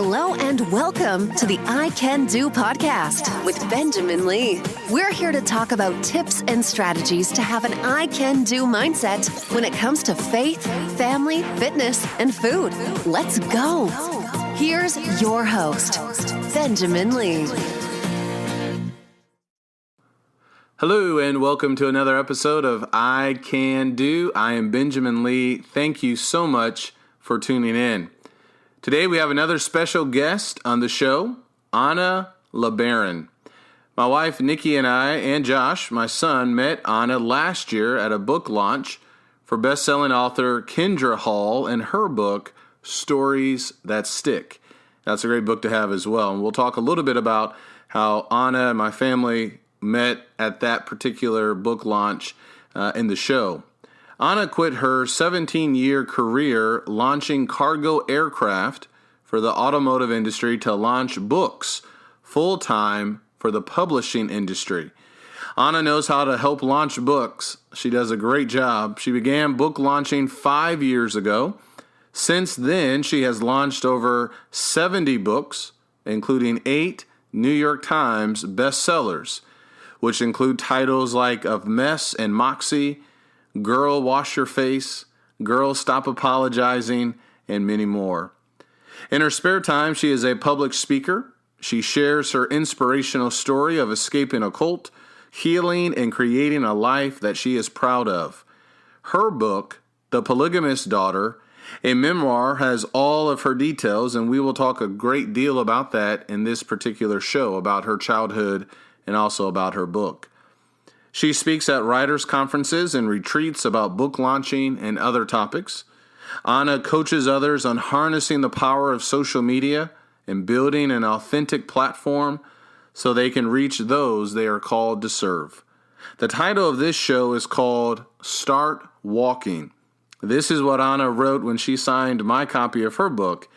Hello and welcome to the I Can Do podcast with Benjamin Lee. We're here to talk about tips and strategies to have an I Can Do mindset when it comes to faith, family, fitness, and food. Let's go. Here's your host, Benjamin Lee. Hello and welcome to another episode of I Can Do. I am Benjamin Lee. Thank you so much for tuning in. Today we have another special guest on the show, Anna LeBaron. My wife Nikki and I and Josh, my son, met Anna last year at a book launch for best-selling author Kindra Hall and her book, Stories That Stick. That's a great book to have as well. And we'll talk a little bit about how Anna and my family met at that particular book launch in the show. Anna quit her 17-year career launching cargo aircraft for the automotive industry to launch books full-time for the publishing industry. Anna knows how to help launch books. She does a great job. She began book launching 5 years ago. Since then, she has launched over 70 books, including 8 New York Times bestsellers, which include titles like Of Mess and Moxie, Girl, Wash Your Face, Girl, Stop Apologizing, and many more. In her spare time, she is a public speaker. She shares her inspirational story of escaping a cult, healing, and creating a life that she is proud of. Her book, The Polygamist Daughter, a memoir, has all of her details, and we will talk a great deal about that in this particular show, about her childhood and also about her book. She speaks at writers' conferences and retreats about book launching and other topics. Anna coaches others on harnessing the power of social media and building an authentic platform so they can reach those they are called to serve. The title of this show is called Start Walking. This is what Anna wrote when she signed my copy of her book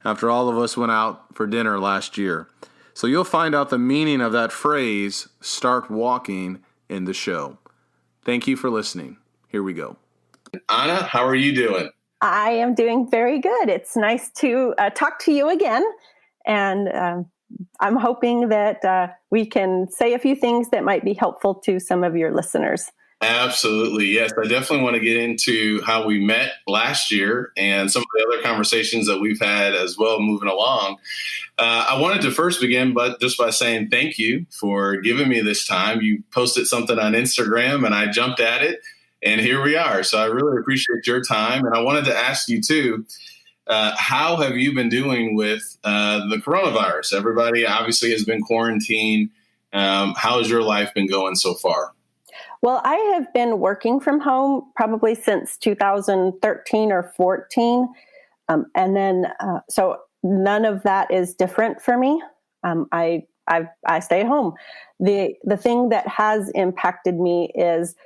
after all of us went out for dinner last year. So you'll find out the meaning of that phrase, start walking, in the show. Thank you for listening. Here we go. Anna, how are you doing? I am doing very good. It's nice to talk to you again. And I'm hoping that we can say a few things that might be helpful to some of your listeners. Absolutely. Yes, I definitely want to get into how we met last year and some of the other conversations that we've had as well moving along. I wanted to first begin just by saying thank you for giving me this time. You posted something on Instagram and I jumped at it and here we are. So I really appreciate your time. And I wanted to ask you too, how have you been doing with the coronavirus? Everybody obviously has been quarantined. How has your life been going so far? Well, I have been working from home probably since 2013 or 14. So none of that is different for me. I stay home. The thing that has impacted me is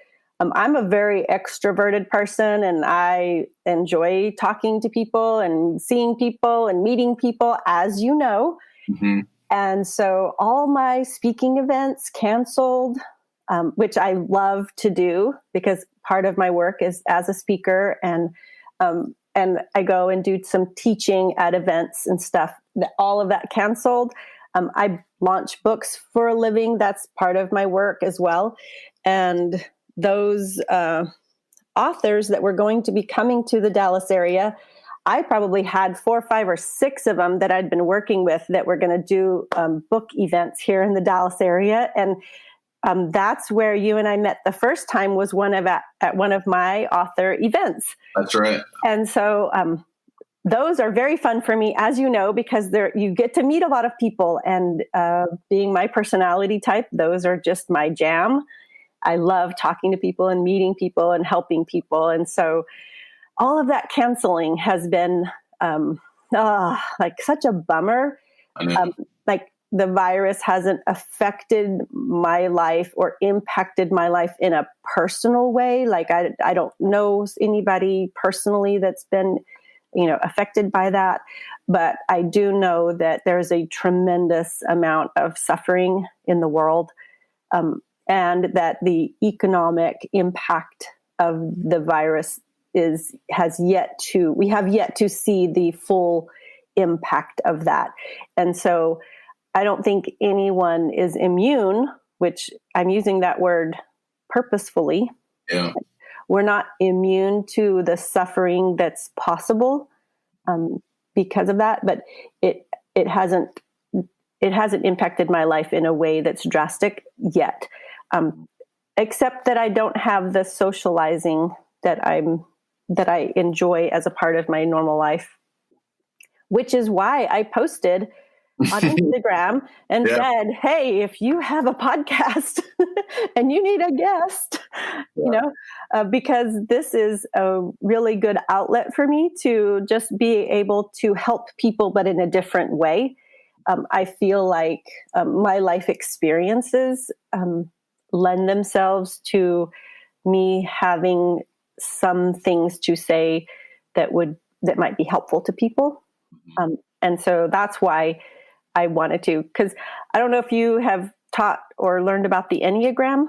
I'm a very extroverted person and I enjoy talking to people and seeing people and meeting people, as you know. Mm-hmm. And so all my speaking events canceled. Which I love to do because part of my work is as a speaker and I go and do some teaching at events and stuff. All of that canceled. I launch books for a living. That's part of my work as well. And those authors that were going to be coming to the Dallas area, I probably had 4, 5, or 6 of them that I'd been working with that were going to do book events here in the Dallas area. And that's where you and I met the first time, was at one of my author events. That's right. And so those are very fun for me, as you know, because you get to meet a lot of people. And being my personality type, those are just my jam. I love talking to people and meeting people and helping people. And so all of that canceling has been like such a bummer. I know. The virus hasn't affected my life or impacted my life in a personal way. Like I don't know anybody personally that's been, affected by that. But I do know that there's a tremendous amount of suffering in the world, and that the economic impact of the virus we have yet to see the full impact of that. And so I don't think anyone is immune, which I'm using that word purposefully. Yeah. We're not immune to the suffering that's possible because of that, but it hasn't impacted my life in a way that's drastic yet, except that I don't have the socializing that I enjoy as a part of my normal life, which is why I posted on Instagram and said, hey, if you have a podcast and you need a guest, because this is a really good outlet for me to just be able to help people, but in a different way. I feel like my life experiences lend themselves to me having some things to say that might be helpful to people. And so that's why I wanted to, because I don't know if you have taught or learned about the Enneagram.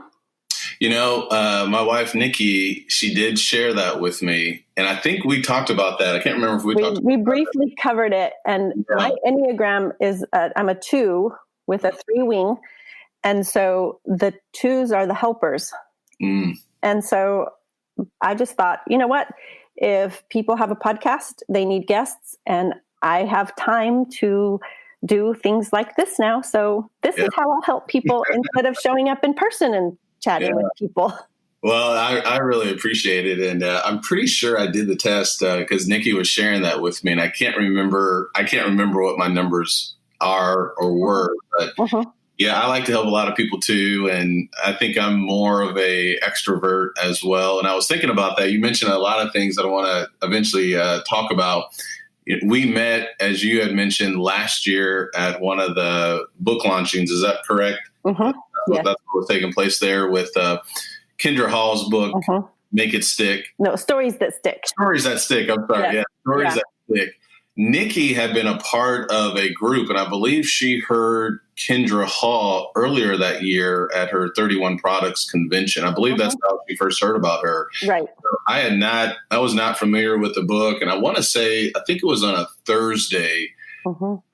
My wife, Nikki, she did share that with me. And I think we talked about that. I can't remember if we briefly covered it. And my Enneagram is, I'm a 2 with a 3 wing. And so the 2s are the helpers. And so I just thought, you know what, if people have a podcast, they need guests, and I have time to do things like this now. So this is how I'll help people instead of showing up in person and chatting with people. Well, I really appreciate it. And I'm pretty sure I did the test because Nikki was sharing that with me, and I can't remember what my numbers are or were, but I like to help a lot of people too. And I think I'm more of a extrovert as well. And I was thinking about that. You mentioned a lot of things that I want to eventually talk about. We met, as you had mentioned, last year at one of the book launchings. Is that correct? That's what was taking place there with Kindra Hall's book, Make It Stick. No, Stories That Stick. Stories That Stick. I'm sorry. Yeah, Stories That Stick. Nikki had been a part of a group, and I believe she heard Kindra Hall earlier that year at her 31 Products convention. I believe that's how she first heard about her. Right. So I was not familiar with the book, and I want to say, I think it was on a Thursday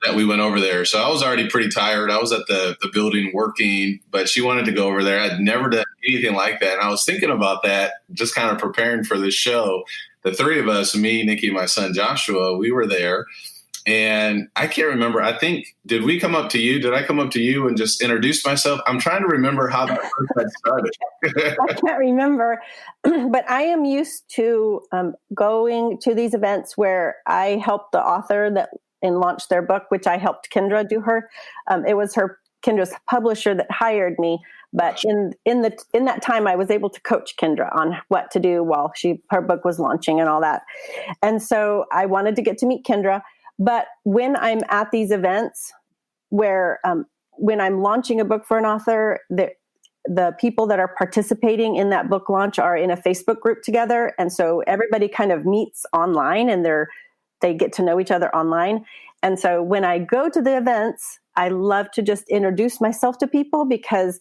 that we went over there. So I was already pretty tired. I was at the building working, but she wanted to go over there. I'd never done anything like that. And I was thinking about that, just kind of preparing for this show. The 3 of us, me, Nikki, my son Joshua, we were there. And I can't remember. I think, did we come up to you? Did I come up to you and just introduce myself? I'm trying to remember how that first got started. I can't remember. But I am used to going to these events where I helped the author and launch their book, which I helped Kindra do her. It was Kindra's publisher that hired me. But in that time, I was able to coach Kindra on what to do while her book was launching and all that. And so I wanted to get to meet Kindra. But when I'm at these events where when I'm launching a book for an author, the people that are participating in that book launch are in a Facebook group together. And so everybody kind of meets online, and they get to know each other online. And so when I go to the events, I love to just introduce myself to people, because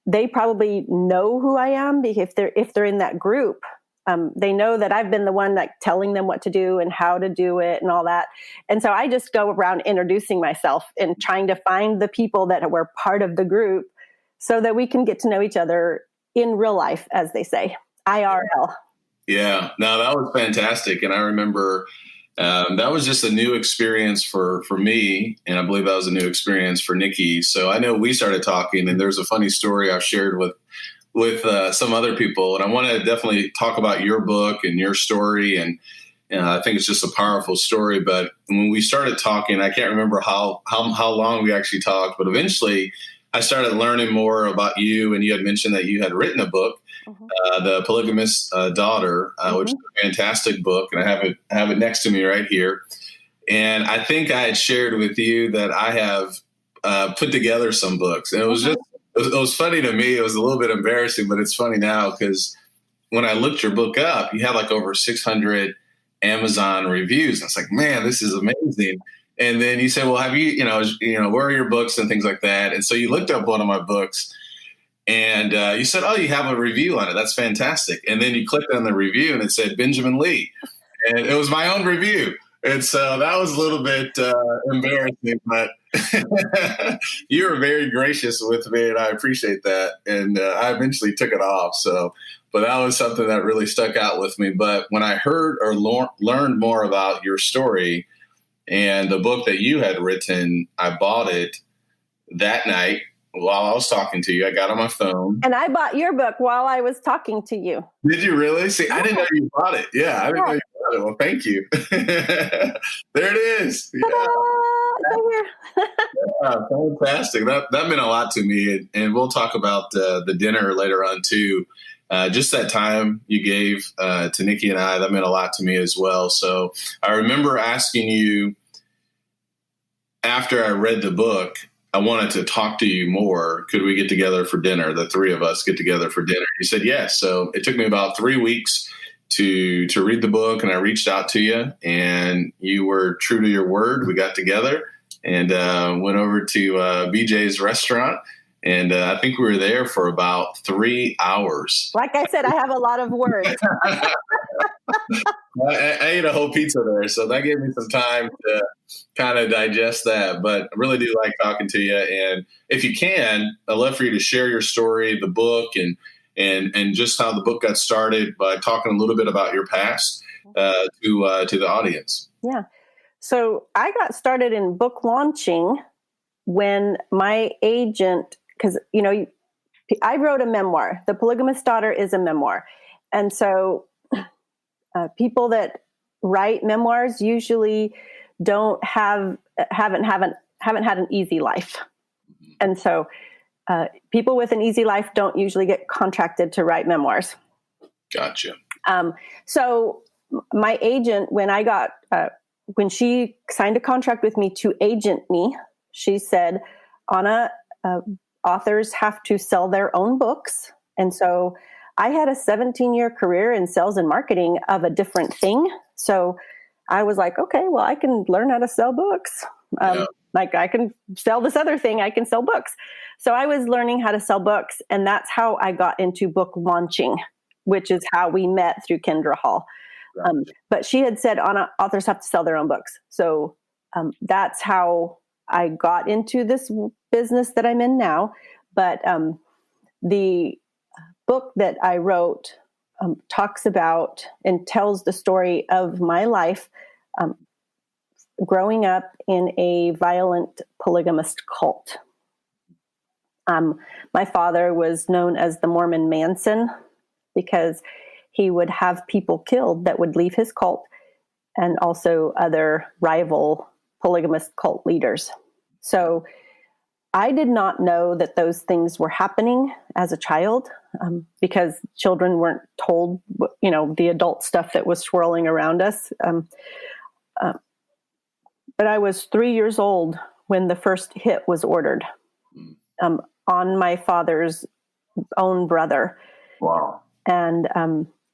they probably know who I am. If they're in that group, they know that I've been the one telling them what to do and how to do it and all that. And so I just go around introducing myself and trying to find the people that were part of the group so that we can get to know each other in real life, as they say, IRL. Yeah, no, that was fantastic. And I remember that was just a new experience for me. And I believe that was a new experience for Nikki. So I know we started talking, and there's a funny story I've shared with some other people. And I want to definitely talk about your book and your story. And I think it's just a powerful story. But when we started talking, I can't remember how long we actually talked, but eventually I started learning more about you. And you had mentioned that you had written a book, The Polygamist Daughter, which is a fantastic book. And I have it next to me right here. And I think I had shared with you that I have put together some books. And it was it was funny to me. It was a little bit embarrassing, but it's funny now because when I looked your book up, you had like over 600 Amazon reviews. And I was like, man, this is amazing. And then you said, well, have you where are your books and things like that? And so you looked up one of my books, and you said, oh, you have a review on it. That's fantastic. And then you clicked on the review, and it said Benjamin Lee. And it was my own review. And so that was a little bit embarrassing, but you were very gracious with me, and I appreciate that. And I eventually took it off. So, but that was something that really stuck out with me. But when I heard or learned more about your story and the book that you had written, I bought it that night while I was talking to you. I got on my phone. And I bought your book while I was talking to you. Did you really? See, I didn't know you bought it. Yeah, I didn't know you bought it. Well, thank you. There it is. Yeah. Yeah, fantastic. That meant a lot to me. And we'll talk about the dinner later on, too. Just that time you gave to Nikki and I, that meant a lot to me as well. So I remember asking you after I read the book, I wanted to talk to you more. Could we get together for dinner? The three of us get together for dinner. You said yes. So it took me about 3 weeks to read the book, and I reached out to you, and you were true to your word. We got together and went over to BJ's restaurant, and I think we were there for about 3 hours. Like I said, I have a lot of words. I ate a whole pizza there, so that gave me some time to kind of digest that. But I really do like talking to you. And if you can, I'd love for you to share your story, the book, and just how the book got started by talking a little bit about your past to the audience. Yeah. So I got started in book launching when my agent, because, I wrote a memoir. The Polygamist Daughter is a memoir. And so people that write memoirs usually haven't had an easy life. And so people with an easy life don't usually get contracted to write memoirs. Gotcha. So my agent, when she signed a contract with me to agent me, she said, Anna, authors have to sell their own books. And so I had a 17-year career in sales and marketing of a different thing. So I was like, okay, well, I can learn how to sell books. Like I can sell this other thing, I can sell books. So I was learning how to sell books, and that's how I got into book launching, which is how we met through Kindra Hall. But she had said, Anna, authors have to sell their own books. So that's how I got into this business that I'm in now. But the book that I wrote talks about and tells the story of my life growing up in a violent polygamist cult. My father was known as the Mormon Manson because he would have people killed that would leave his cult, and also other rival polygamist cult leaders. So I did not know that those things were happening as a child because children weren't told, the adult stuff that was swirling around us. But I was 3 years old when the first hit was ordered on my father's own brother. Wow. And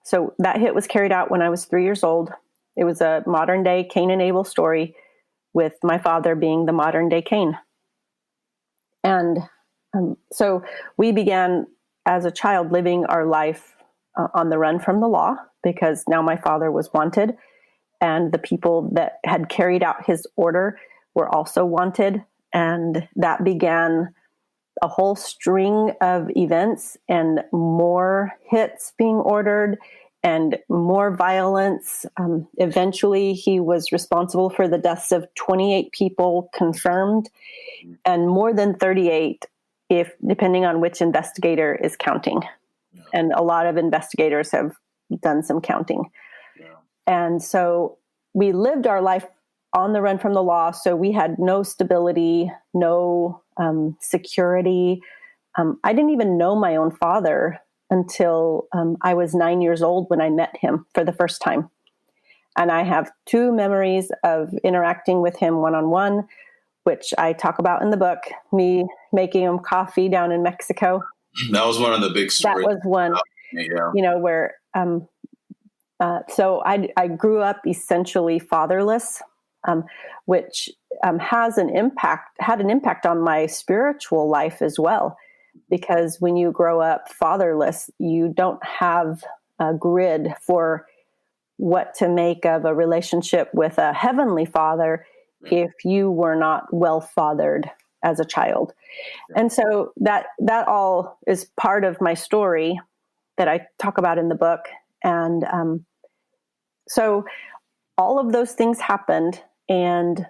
so that hit was carried out when I was 3 years old. It was a modern day Cain and Abel story, with my father being the modern day Cain. And so we began as a child living our life on the run from the law, because now my father was wanted, and the people that had carried out his order were also wanted. And that began a whole string of events and more hits being ordered and more violence. Eventually, he was responsible for the deaths of 28 people confirmed, and more than 38, depending on which investigator is counting. Yeah. And a lot of investigators have done some counting. Yeah. And so we lived our life on the run from the law. So we had no stability, no security. I didn't even know my own father until I was 9 years old when I met him for the first time. And I have 2 memories of interacting with him one-on-one, which I talk about in the book, me making him coffee down in Mexico. That was one of the big stories. That was one, where, so I grew up essentially fatherless, which had an impact on my spiritual life as well. Because when you grow up fatherless, you don't have a grid for what to make of a relationship with a heavenly father if you were not well fathered as a child. And so that all is part of my story that I talk about in the book. And so all of those things happened. And,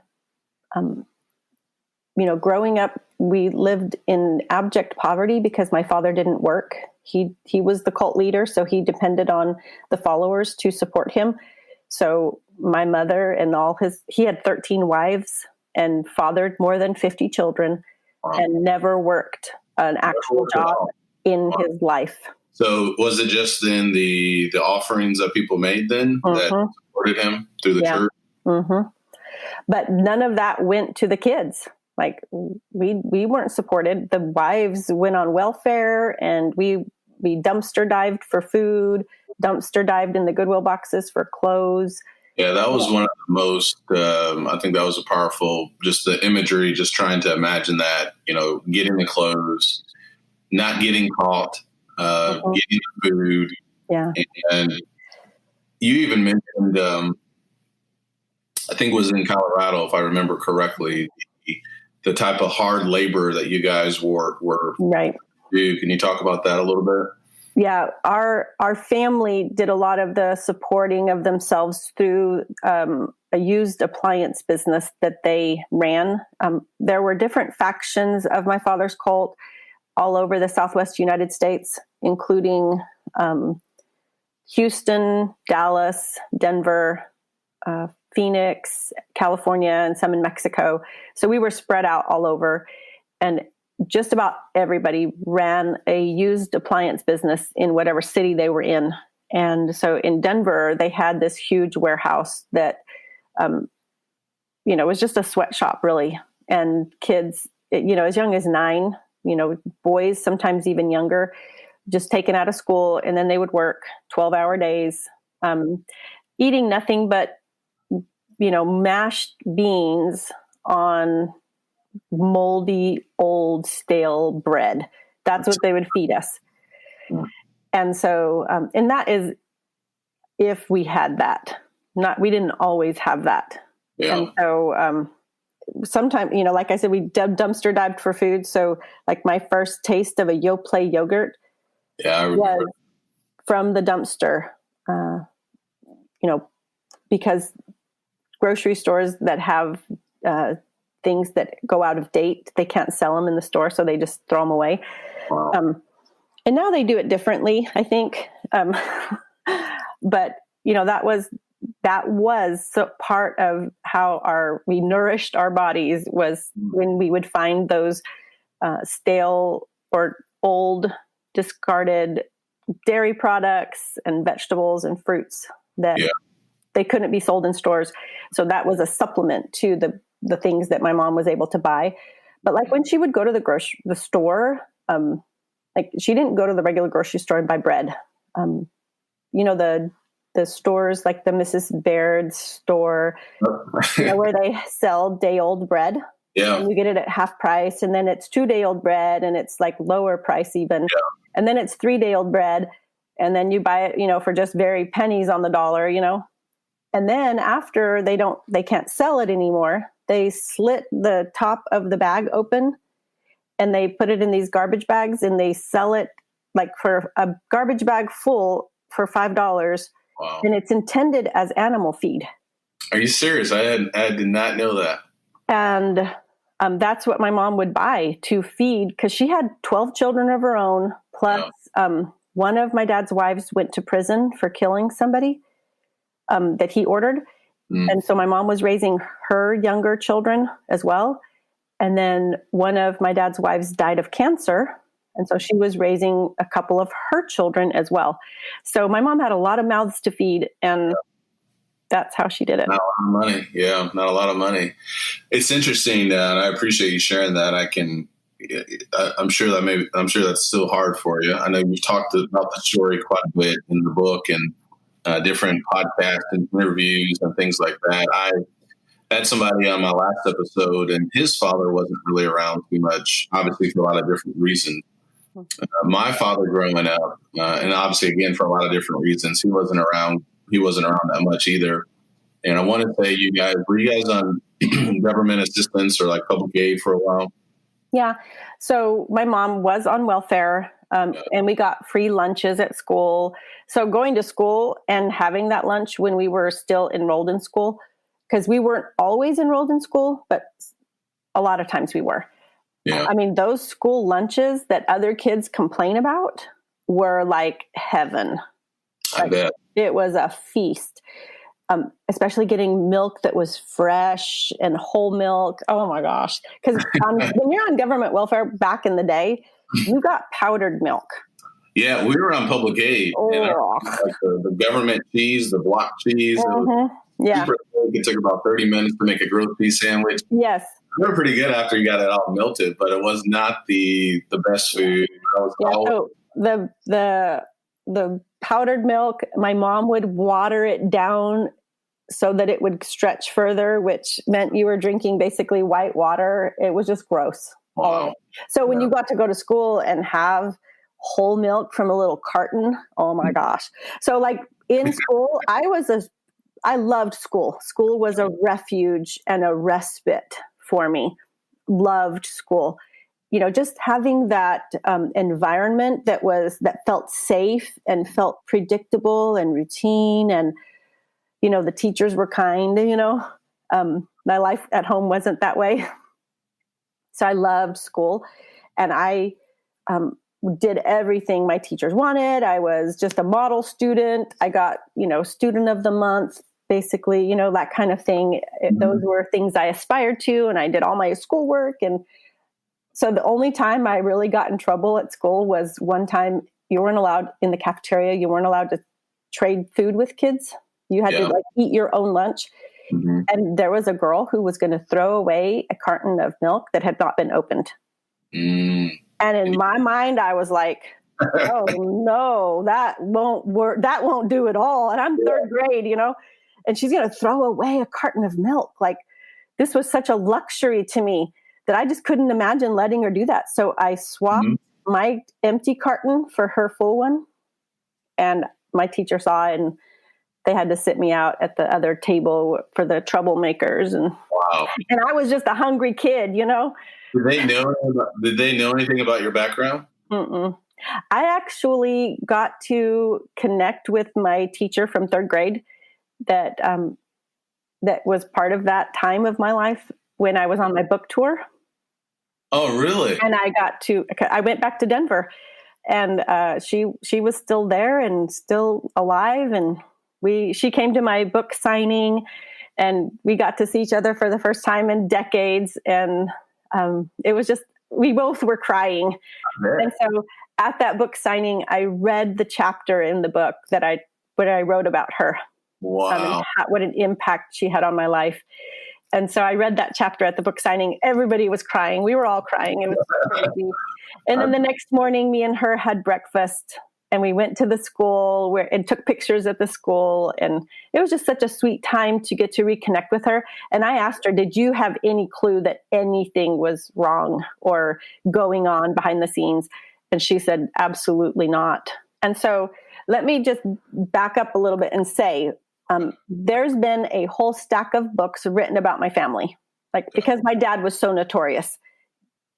growing up, we lived in abject poverty because my father didn't work. He was the cult leader, so he depended on the followers to support him. So my mother and he had 13 wives and fathered more than 50 children and never worked an actual job in his life. So was it just then the offerings that people made then that supported him through the church? Mm-hmm. But none of that went to the kids. Like we weren't supported. The wives went on welfare, and we dumpster dived for food, dumpster dived in the Goodwill boxes for clothes. Yeah, that was one of the most, I think that was a powerful, just the imagery, just trying to imagine that, getting the clothes, not getting caught, getting the food. Yeah. And you even mentioned, I think it was in Colorado, if I remember correctly, the type of hard labor that you guys were right. Can you talk about that a little bit? Yeah, our family did a lot of the supporting of themselves through a used appliance business that they ran. There were different factions of my father's cult all over the Southwest United States, including Houston, Dallas, Denver, Phoenix, California, and some in Mexico. So we were spread out all over, and just about everybody ran a used appliance business in whatever city they were in. And so in Denver, they had this huge warehouse that, was just a sweatshop really. And kids, as young as 9, boys, sometimes even younger, just taken out of school. And then they would work 12-hour days, eating nothing but, mashed beans on moldy, old, stale bread. That's what they would feed us. And so, and that is if we had that. We didn't always have that. Yeah. And so sometimes, like I said, we dumpster dived for food. So like my first taste of a Yoplait yogurt was from the dumpster, because grocery stores that have things that go out of date, they can't sell them in the store, so they just throw them away. Wow. And now they do it differently, I think. But that was so part of how we nourished our bodies was when we would find those stale or old discarded dairy products and vegetables and fruits that they couldn't be sold in stores. So that was a supplement to the things that my mom was able to buy. But like when she would go to the store, like she didn't go to the regular grocery store and buy bread. The stores like the Mrs. Baird's store, where they sell day-old bread. Yeah. And you get it at half price, and then it's 2-day-old bread, and it's like lower price even. Yeah. And then it's 3-day-old bread, and then you buy it, for just very pennies on the dollar, And then after they can't sell it anymore, they slit the top of the bag open and they put it in these garbage bags and they sell it like for a garbage bag full for $5. Wow. And it's intended as animal feed. Are you serious? I did not know that. And that's what my mom would buy to feed, because she had 12 children of her own. Plus one of my dad's wives went to prison for killing somebody that he ordered. And so my mom was raising her younger children as well. And then one of my dad's wives died of cancer. And so she was raising a couple of her children as well. So my mom had a lot of mouths to feed, and that's how she did it. Not a lot of money. Yeah, not a lot of money. It's interesting, and I appreciate you sharing that. I'm sure that's still hard for you. I know you've talked about the story quite a bit in the book and different podcasts and interviews and things like that. I had somebody on my last episode, and his father wasn't really around too much, obviously for a lot of different reasons. My father growing up, and obviously, again, for a lot of different reasons, he wasn't around he wasn't around that much either. And I want to say, were you guys on government assistance or like public aid for a while? Yeah. So my mom was on welfare, and we got free lunches at school. So going to school and having that lunch when we were still enrolled in school, because we weren't always enrolled in school, but a lot of times we were. Yeah. I mean, those school lunches that other kids complain about were like heaven. I bet. It was a feast. Especially getting milk that was fresh and whole milk. Oh my gosh. Because when you're on government welfare back in the day, you got powdered milk. Yeah, we were on public aid. And like the government cheese, the block cheese. Yeah. It took about 30 minutes to make a grilled cheese sandwich. Yes. They were pretty good after you got it all melted, but it was not the best food. So the powdered milk, my mom would water it down so that it would stretch further, which meant you were drinking basically white water. It was just gross. Wow. So when you got to go to school and have whole milk from a little carton, oh my gosh. So like in school, I loved school. School was a refuge and a respite for me. Loved school. You know, just having that environment that felt safe and felt predictable and routine, and you know, the teachers were kind. You know, my life at home wasn't that way, so I loved school, and I did everything my teachers wanted. I was just a model student. I got, you know, student of the month, basically, you know, that kind of thing. Those were things I aspired to, and I did all my schoolwork. And so the only time I really got in trouble at school was one time you weren't allowed in the cafeteria. You weren't allowed to trade food with kids. You had to like eat your own lunch. And there was a girl who was going to throw away a carton of milk that had not been opened. And in my mind, I was like, oh no, that won't work. That won't do at all. And I'm third grade, you know, and she's going to throw away a carton of milk. Like, this was such a luxury to me that I just couldn't imagine letting her do that. So I swapped my empty carton for her full one. And my teacher saw it, and they had to sit me out at the other table for the troublemakers. And and I was just a hungry kid, you know. Did they know anything about your background? I actually got to connect with my teacher from third grade that was part of that time of my life when I was on my book tour. Oh, really? And I went back to Denver, and she was still there and still alive. And she came to my book signing, and we got to see each other for the first time in decades. And it was just, we both were crying. And so at that book signing, I read the chapter in the book what I wrote about her. Wow. What an impact she had on my life. And so I read that chapter at the book signing. Everybody was crying. We were all crying. It was crazy. And then the next morning, me and her had breakfast, and we went to the school and took pictures at the school. And it was just such a sweet time to get to reconnect with her. And I asked her, did you have any clue that anything was wrong or going on behind the scenes? And she said, absolutely not. And so let me just back up a little bit and say, there's been a whole stack of books written about my family, like, because my dad was so notorious.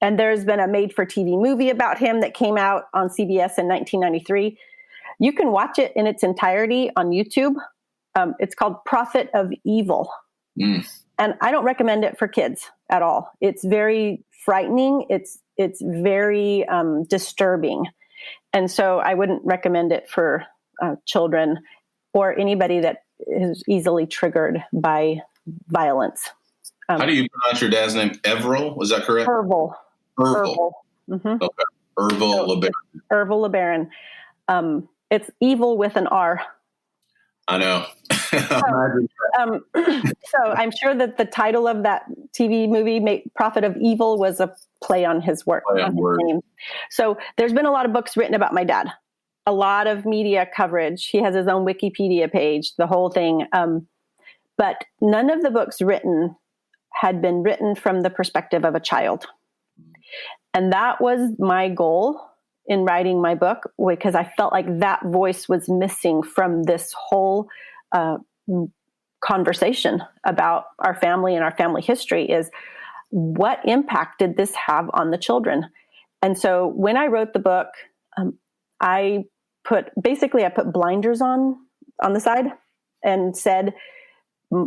And there's been a made-for-TV movie about him that came out on CBS in 1993. You can watch it in its entirety on YouTube. It's called Prophet of Evil. And I don't recommend it for kids at all. It's very frightening. It's very disturbing. And so I wouldn't recommend it for children or anybody that is easily triggered by violence. How do you pronounce your dad's name? Everil? Was that correct? Ervil. Okay. Ervil LeBaron. It's evil with an R. I know. So I'm sure that the title of that TV movie, Prophet of Evil, was a play on his work. On his name. So there's been a lot of books written about my dad. A lot of media coverage. He has his own Wikipedia page, the whole thing. But none of the books written had been written from the perspective of a child. And that was my goal in writing my book, because I felt like that voice was missing from this whole conversation about our family and our family history is, what impact did this have on the children? And so when I wrote the book, I put blinders on the side and said,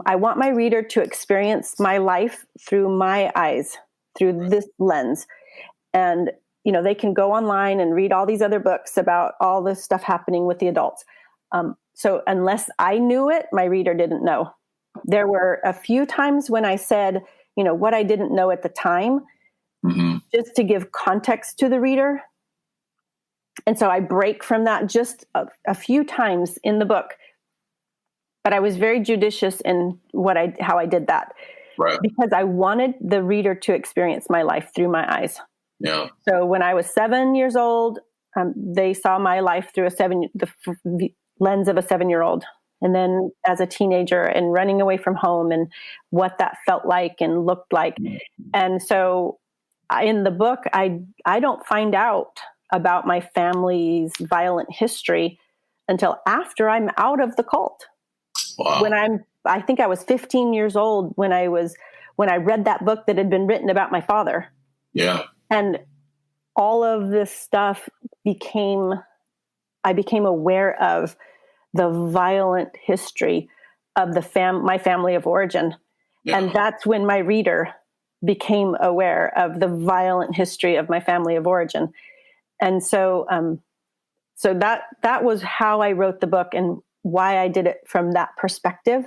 I want my reader to experience my life through my eyes, through this lens. And, they can go online and read all these other books about all this stuff happening with the adults. So unless I knew it, my reader didn't know. There were a few times when I said, what I didn't know at the time, just to give context to the reader. And so I break from that just a few times in the book. But I was very judicious in how I did that, right? Because I wanted the reader to experience my life through my eyes. Yeah. So when I was 7 years old, they saw my life through the lens of a 7-year-old. And then as a teenager and running away from home and what that felt like and looked like. And so in the book, I don't find out about my family's violent history until after I'm out of the cult. Wow. I think I was 15 years old when I read that book that had been written about my father. Yeah. And all of this stuff I became aware of the violent history of my family of origin. Yeah. And that's when my reader became aware of the violent history of my family of origin. And so, so that was how I wrote the book and why I did it from that perspective,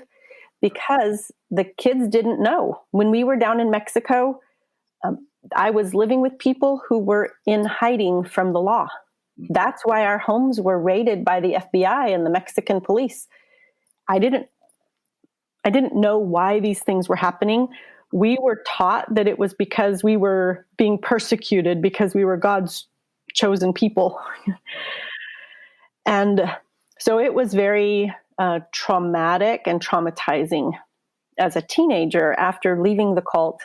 because the kids didn't know. When we were down in Mexico, I was living with people who were in hiding from the law. That's why our homes were raided by the FBI and the Mexican police. I didn't know why these things were happening. We were taught that it was because we were being persecuted because we were God's chosen people. And so it was very traumatic and traumatizing as a teenager after leaving the cult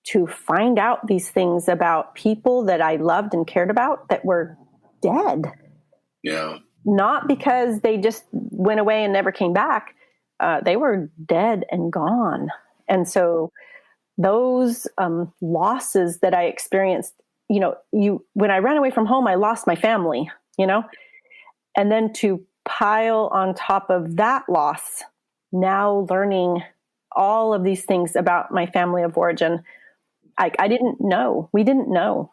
to find out these things about people that I loved and cared about that were dead. Yeah. Not because they just went away and never came back. They were dead and gone. And so those losses that I experienced, when I ran away from home, I lost my family, and then to pile on top of that loss, now learning all of these things about my family of origin, I didn't know. We didn't know.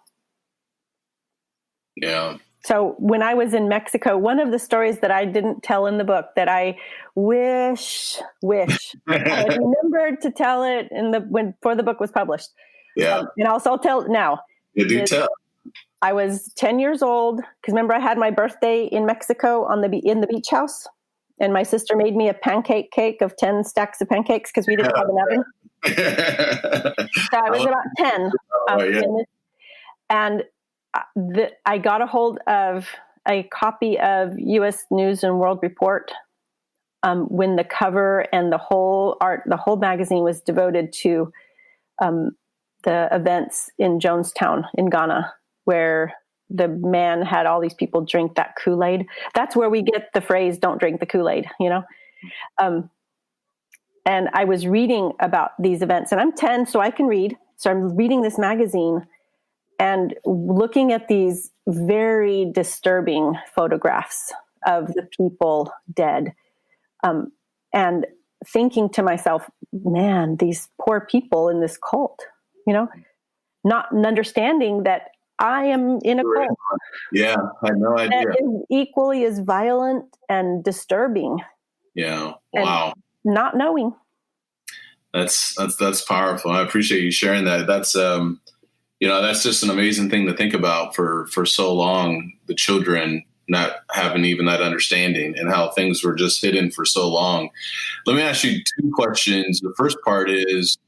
Yeah. So when I was in Mexico, one of the stories that I didn't tell in the book that I wish I had remembered to tell it before the book was published. Yeah. And I'll tell it now. You do tell. I was 10 years old because remember I had my birthday in Mexico in the beach house, and my sister made me a pancake cake of 10 stacks of pancakes because we didn't have an oven. So I was about 10. And I got a hold of a copy of U.S. News and World Report when the cover and the whole magazine was devoted to the events in Jonestown in Ghana, where the man had all these people drink that Kool-Aid. That's where we get the phrase, don't drink the Kool-Aid, and I was reading about these events, and I'm 10, so I can read. So I'm reading this magazine and looking at these very disturbing photographs of the people dead, and thinking to myself, man, these poor people in this cult, not understanding that I am in a cult. Yeah, I had no idea. That is equally as violent and disturbing. Yeah, wow. And not knowing. That's powerful. I appreciate you sharing that. That's that's just an amazing thing to think about for so long. The children not having even that understanding and how things were just hidden for so long. Let me ask you two questions. The first part is,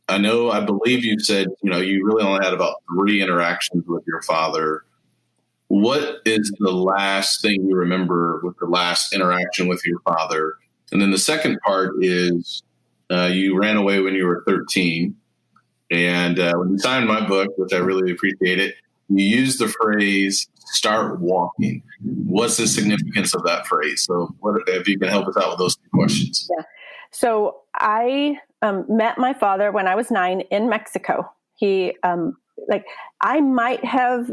I believe you said, you really only had about 3 interactions with your father. What is the last thing you remember with the last interaction with your father? And then the second part is, you ran away when you were 13. And when you signed my book, which I really appreciate it, You use the phrase, start walking. What's the significance of that phrase? So if you can help us out with those two questions. Yeah. So I met my father when I was 9 in Mexico. He, I might have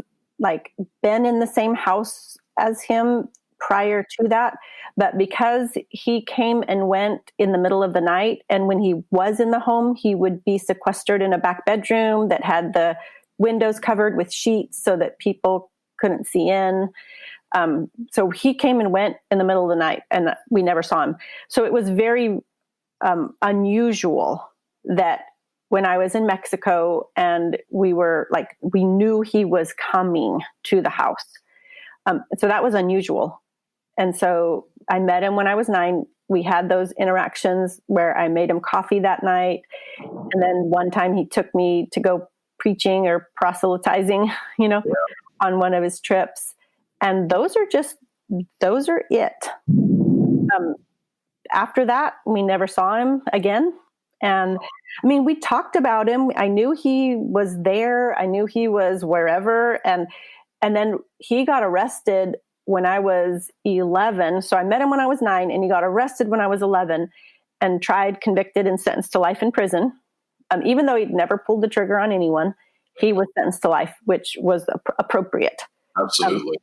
been in the same house as him prior to that, but because he came and went in the middle of the night, and when he was in the home, he would be sequestered in a back bedroom that had the windows covered with sheets so that people couldn't see in. So he came and went in the middle of the night, and we never saw him. So it was very unusual that when I was in Mexico and we knew he was coming to the house. So that was unusual. And so I met him when I was 9. We had those interactions where I made him coffee that night. And then one time he took me to go preaching or proselytizing, on one of his trips. And those are it. After that, we never saw him again. And we talked about him. I knew he was there. I knew he was wherever. And then he got arrested when I was 11. So I met him when I was 9, and he got arrested when I was 11 and tried, convicted, and sentenced to life in prison. Even though he'd never pulled the trigger on anyone, he was sentenced to life, which was appropriate. Absolutely.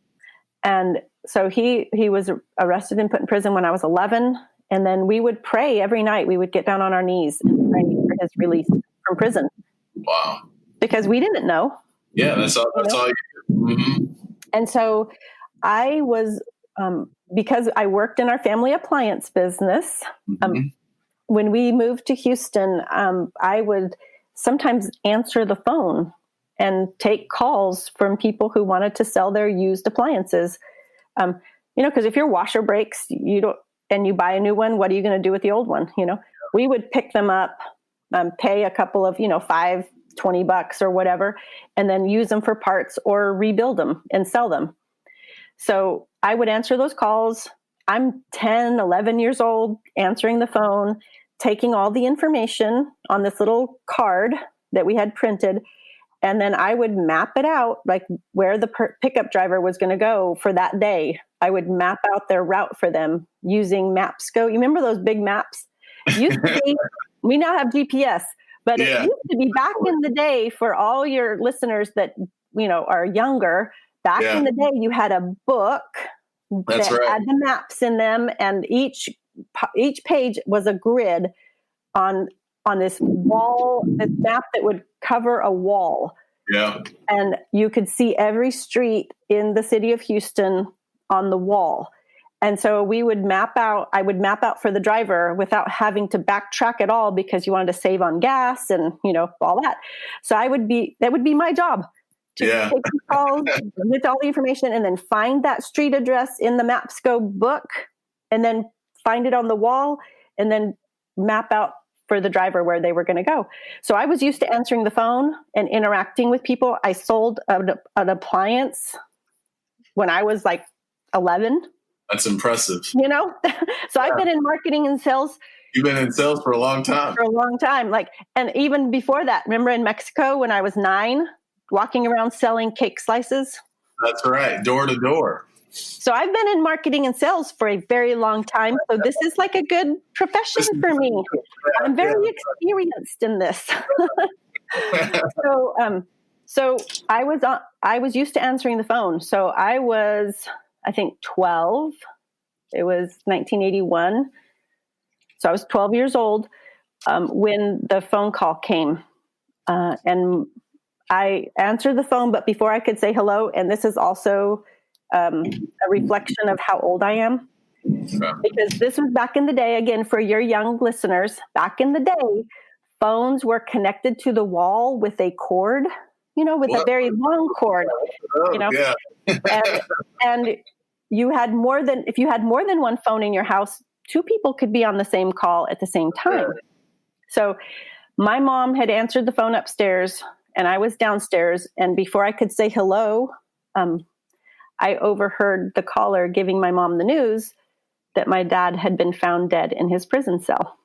And so he was arrested and put in prison when I was 11. And then we would pray every night. We would get down on our knees and pray for his release from prison. Wow. Because we didn't know. Yeah, that's all. Mm-hmm. And so I was, because I worked in our family appliance business, when we moved to Houston, I would sometimes answer the phone and take calls from people who wanted to sell their used appliances. Because if your washer breaks, and you buy a new one, what are you going to do with the old one? We would pick them up, pay a couple of, $5, $20 or whatever, and then use them for parts or rebuild them and sell them. So I would answer those calls. I'm 10, 11 years old, answering the phone, taking all the information on this little card that we had printed. And then I would map it out, like where the pickup driver was going to go for that day. I would map out their route for them using Maps.go. You remember those big maps? We now have GPS, but it used to be back in the day, for all your listeners that, are younger, back in the day, you had a book that had the maps in them, and each page was a grid on this wall, this map that would cover a wall. Yeah. And you could see every street in the city of Houston on the wall. And so I would map out for the driver without having to backtrack at all, because you wanted to save on gas and, all that. So that would be my job, to take the calls, get all the information, and then find that street address in the Maps.go book, and then find it on the wall, and then map out for the driver where they were going to go. So I was used to answering the phone and interacting with people. I sold an appliance when I was 11. That's impressive. So I've been in marketing and sales. You've been in sales for a long time. And even before that, remember in Mexico when I was 9, walking around selling cake slices? That's right. Door to door. So I've been in marketing and sales for a very long time. So this is like a good profession for me. I'm very experienced in this. So I was used to answering the phone. So I was, I think, 12. It was 1981. So I was 12 years old when the phone call came. And I answered the phone, but before I could say hello, and this is also a reflection of how old I am, because this was back in the day. Again, for your young listeners, back in the day, phones were connected to the wall with a cord, with a very long cord, and you had if you had more than one phone in your house, 2 people could be on the same call at the same time. So my mom had answered the phone upstairs, and I was downstairs, and before I could say hello, I overheard the caller giving my mom the news that my dad had been found dead in his prison cell.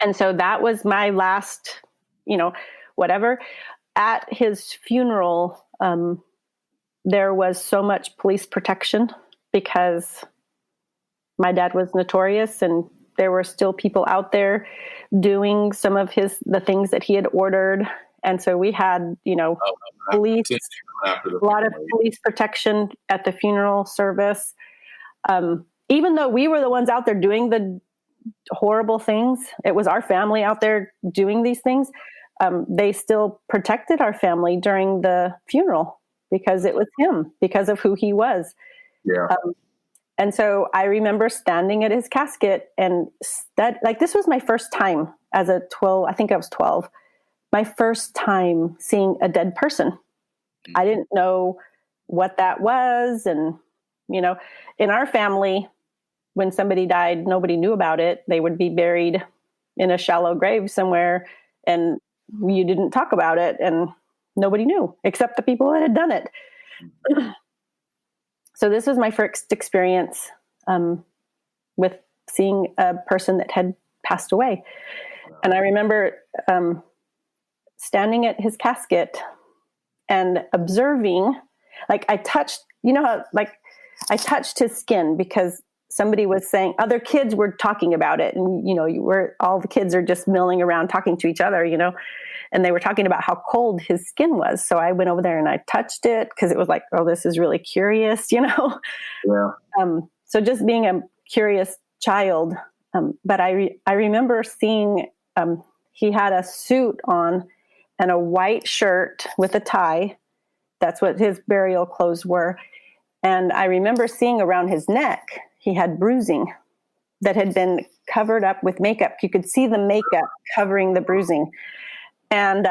And so that was my last, whatever. at his funeral, there was so much police protection because my dad was notorious, and there were still people out there doing some of the things that he had ordered. And so we had, police, a lot of police protection at the funeral service. Even though we were the ones out there doing the horrible things, it was our family out there doing these things. They still protected our family during the funeral because it was him, because of who he was. Yeah. And so I remember standing at his casket, and this was my first time as a 12, I think I was 12, my first time seeing a dead person. I didn't know what that was. And, in our family, when somebody died, nobody knew about it. They would be buried in a shallow grave somewhere, and you didn't talk about it, and nobody knew except the people that had done it. So this was my first experience with seeing a person that had passed away. And I remember standing at his casket and observing, I touched his skin because somebody was saying, other kids were talking about it. And, all the kids are just milling around talking to each other, and they were talking about how cold his skin was. So I went over there and I touched it because it was like, oh, this is really curious, Yeah. So just being a curious child. But I remember seeing, he had a suit on and a white shirt with a tie. That's what his burial clothes were. And I remember seeing around his neck, he had bruising that had been covered up with makeup. You could see the makeup covering the bruising. And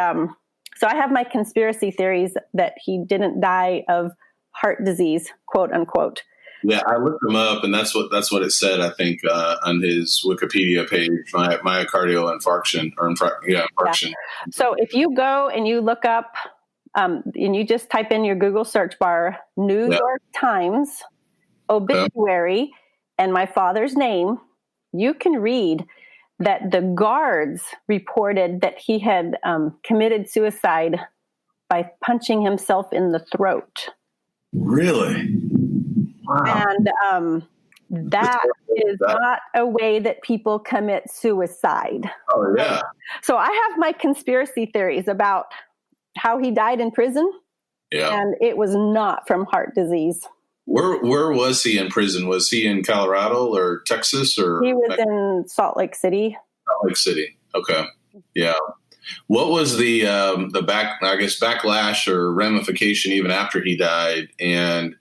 so I have my conspiracy theories that he didn't die of heart disease, quote unquote. Yeah, I looked him up, and that's what it said. I think on his Wikipedia page, myocardial infarction infarction. Yeah. So if you go and you look up, and you just type in your Google search bar, New York Times obituary and my father's name, you can read that the guards reported that he had committed suicide by punching himself in the throat. Really? Wow. And that is not a way that people commit suicide. Oh, yeah. So I have my conspiracy theories about how he died in prison. Yeah. And it was not from heart disease. Where was he in prison? Was he in Colorado or Texas or? He was in Salt Lake City. Salt Lake City. Okay. Yeah. What was the backlash or ramification even after he died? And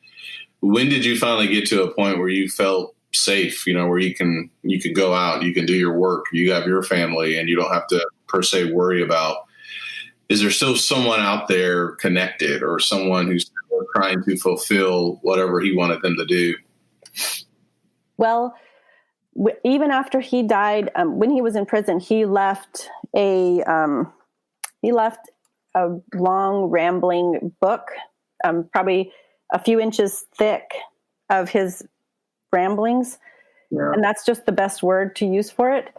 when did you finally get to a point where you felt safe, where you can go out, you can do your work, you have your family, and you don't have to per se worry about, is there still someone out there connected or someone who's trying to fulfill whatever he wanted them to do? Well, even after he died, when he was in prison, he left a long rambling book, probably a few inches thick, of his ramblings. Yeah. And that's just the best word to use for it.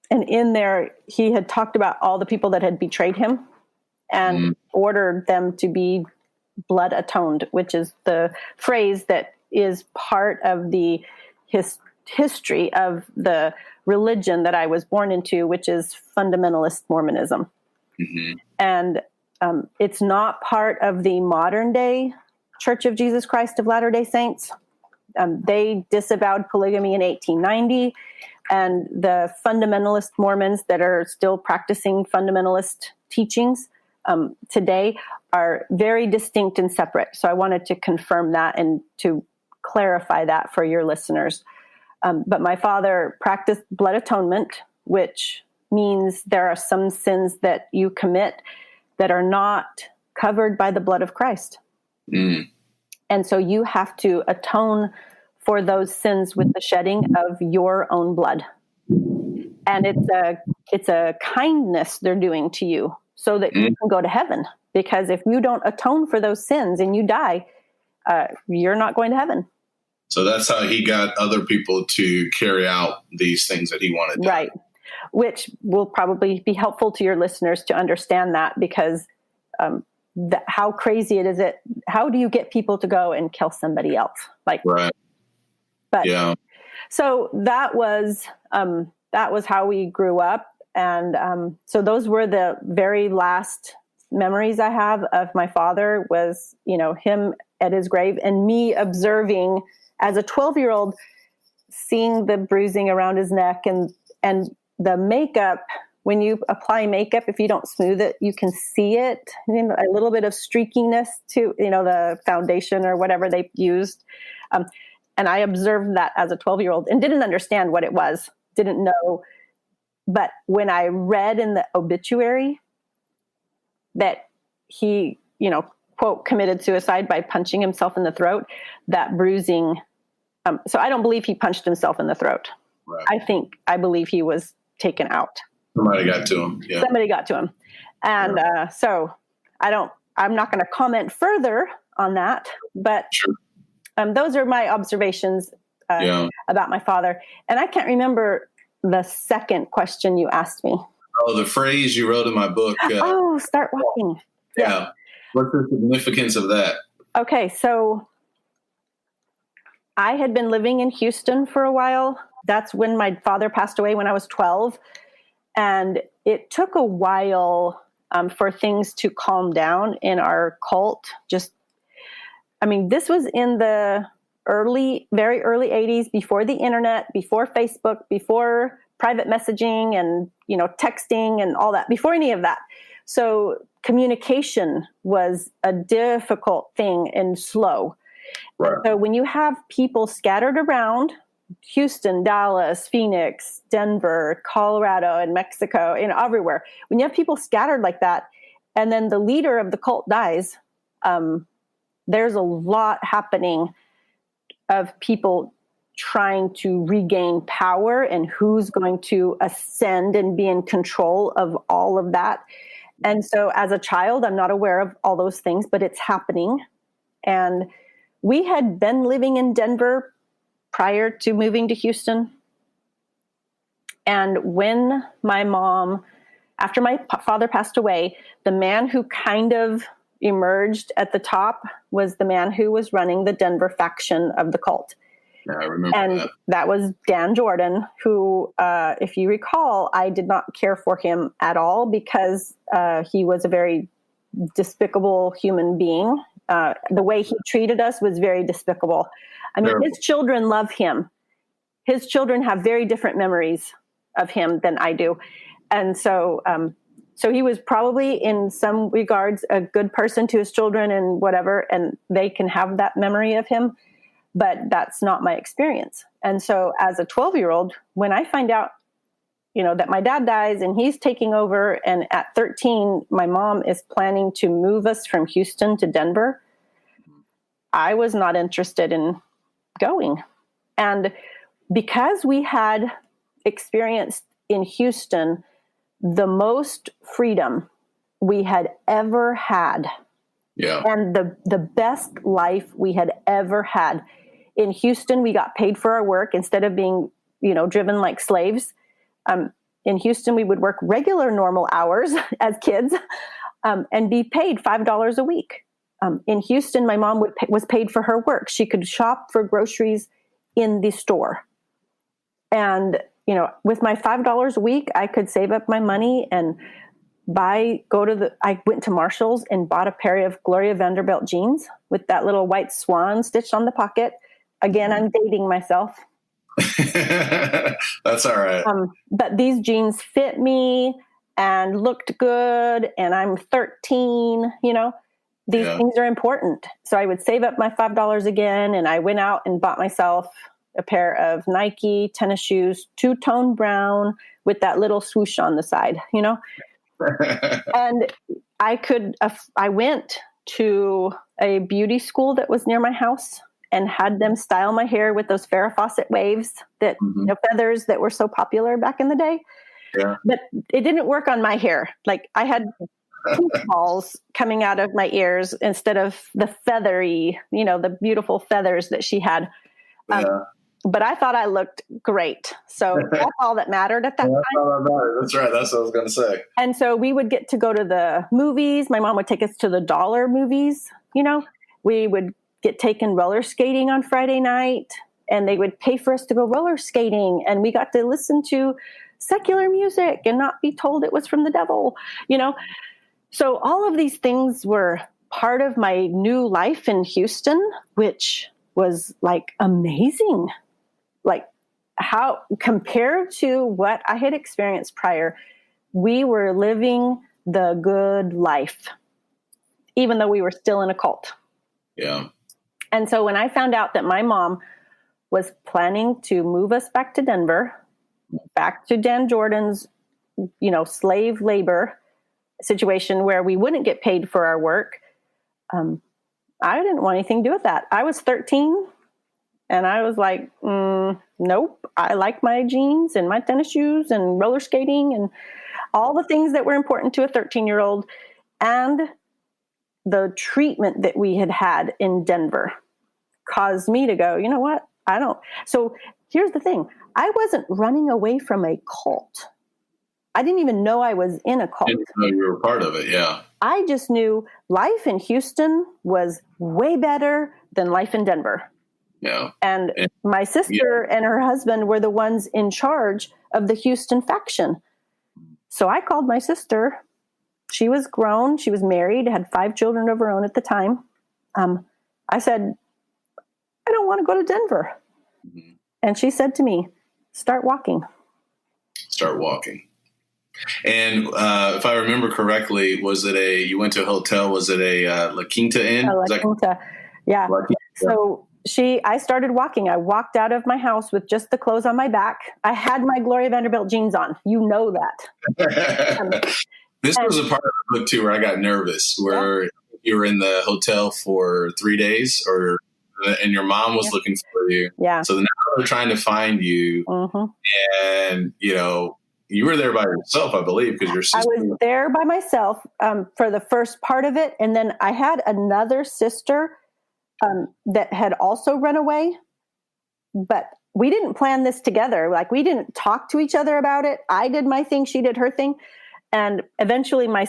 And in there, he had talked about all the people that had betrayed him and ordered them to be blood atoned, which is the phrase that is part of the history of the religion that I was born into, which is fundamentalist Mormonism. Mm-hmm. And it's not part of the modern day Church of Jesus Christ of Latter-day Saints. They disavowed polygamy in 1890. And the fundamentalist Mormons that are still practicing fundamentalist teachings today are very distinct and separate. So I wanted to confirm that and to clarify that for your listeners. But my father practiced blood atonement, which means there are some sins that you commit that are not covered by the blood of Christ. Mm. And so you have to atone for those sins with the shedding of your own blood. And it's a kindness they're doing to you so that you can go to heaven. Because if you don't atone for those sins and you die, you're not going to heaven. So that's how he got other people to carry out these things that he wanted. Right. which will probably be helpful to your listeners to understand that, because how crazy it is. How do you get people to go and kill somebody else? Like, right. But yeah. So that was how we grew up. And so those were the very last memories I have of my father, was, him at his grave and me observing as a 12-year-old, seeing the bruising around his neck and the makeup. When you apply makeup, if you don't smooth it, you can see it, a little bit of streakiness to, the foundation or whatever they used. And I observed that as a 12-year-old and didn't understand what it was, didn't know. But when I read in the obituary that he, quote, committed suicide by punching himself in the throat, that bruising. So I don't believe he punched himself in the throat. Right. I believe he was taken out. Somebody got to him. Yeah. Somebody got to him. And so I'm not going to comment further on that, but Sure. Those are my observations about my father. And I can't remember the second question you asked me. Oh, the phrase you wrote in my book. Start walking. Yeah. What's the significance of that? Okay. So I had been living in Houston for a while. That's when my father passed away, when I was 12. And it took a while for things to calm down in our cult. This was in the very early 80s, before the internet, before Facebook, before private messaging and, texting and all that, before any of that. So communication was a difficult thing and slow. Right. So when you have people scattered around Houston, Dallas, Phoenix, Denver, Colorado, and Mexico, everywhere, when you have people scattered like that, and then the leader of the cult dies, there's a lot happening of people trying to regain power and who's going to ascend and be in control of all of that. And so as a child, I'm not aware of all those things, but it's happening. And we had been living in Denver prior to moving to Houston. And when after my father passed away, the man who kind of emerged at the top was the man who was running the Denver faction of the cult. Yeah, I remember that was Dan Jordan, who, if you recall, I did not care for him at all, because he was a very despicable human being. The way he treated us was very despicable. Terrible. His children love him. His children have very different memories of him than I do. And so he was probably in some regards a good person to his children and whatever, and they can have that memory of him, but that's not my experience. And so as a 12-year-old, when I find out, that my dad dies and he's taking over, and at 13, my mom is planning to move us from Houston to Denver, I was not interested in going. And because we had experienced in Houston the most freedom we had ever had, and the best life we had ever had. In Houston, we got paid for our work instead of being, driven like slaves. In Houston, we would work regular, normal hours as kids, and be paid $5 a week. In Houston, my mom was paid for her work. She could shop for groceries in the store. And, with my $5 a week, I could save up my money and I went to Marshall's and bought a pair of Gloria Vanderbilt jeans with that little white swan stitched on the pocket. Again, I'm dating myself. That's all right. But these jeans fit me and looked good, and I'm 13, these things are important. So I would save up my $5 again, and I went out and bought myself a pair of Nike tennis shoes, two-tone brown with that little swoosh on the side, And I went to a beauty school that was near my house and had them style my hair with those Farrah Fawcett waves that, feathers that were so popular back in the day. Yeah. But it didn't work on my hair. Like, I had balls coming out of my ears instead of the feathery, the beautiful feathers that she had. but I thought I looked great. So that's all that mattered at that time. That's all that matters. That's right. That's what I was going to say. And so we would get to go to the movies. My mom would take us to the dollar movies. We would get taken roller skating on Friday night, and they would pay for us to go roller skating. And we got to listen to secular music and not be told it was from the devil, So all of these things were part of my new life in Houston, which was like amazing. Like how compared to what I had experienced prior, we were living the good life, even though we were still in a cult. Yeah. And so when I found out that my mom was planning to move us back to Denver, back to Dan Jordan's, slave labor situation where we wouldn't get paid for our work, I didn't want anything to do with that. I was 13 and I was like, nope, I like my jeans and my tennis shoes and roller skating and all the things that were important to a 13-year-old. And the treatment that we had in Denver caused me to go, you know what? I don't. So here's the thing. I wasn't running away from a cult. I didn't even know I was in a cult. Didn't know you were part of it. Yeah. I just knew life in Houston was way better than life in Denver. Yeah. And my sister and her husband were the ones in charge of the Houston faction. So I called my sister. She was grown. She was married, had 5 children of her own at the time. I said, I don't want to go to Denver. Mm-hmm. And she said to me, start walking. Start walking. And if I remember correctly, you went to a hotel, was it a La Quinta Inn? La Quinta, yeah. La Quinta. So I started walking. I walked out of my house with just the clothes on my back. I had my Gloria Vanderbilt jeans on. You know that. This was a part of the book too, where I got nervous, where you were in the hotel for 3 days and your mom was looking for you. Yeah. So now they're trying to find you. Mm-hmm. And, you were there by yourself, I believe, because your sister. I was there by myself for the first part of it. And then I had another sister that had also run away. But we didn't plan this together. Like, we didn't talk to each other about it. I did my thing. She did her thing. And eventually my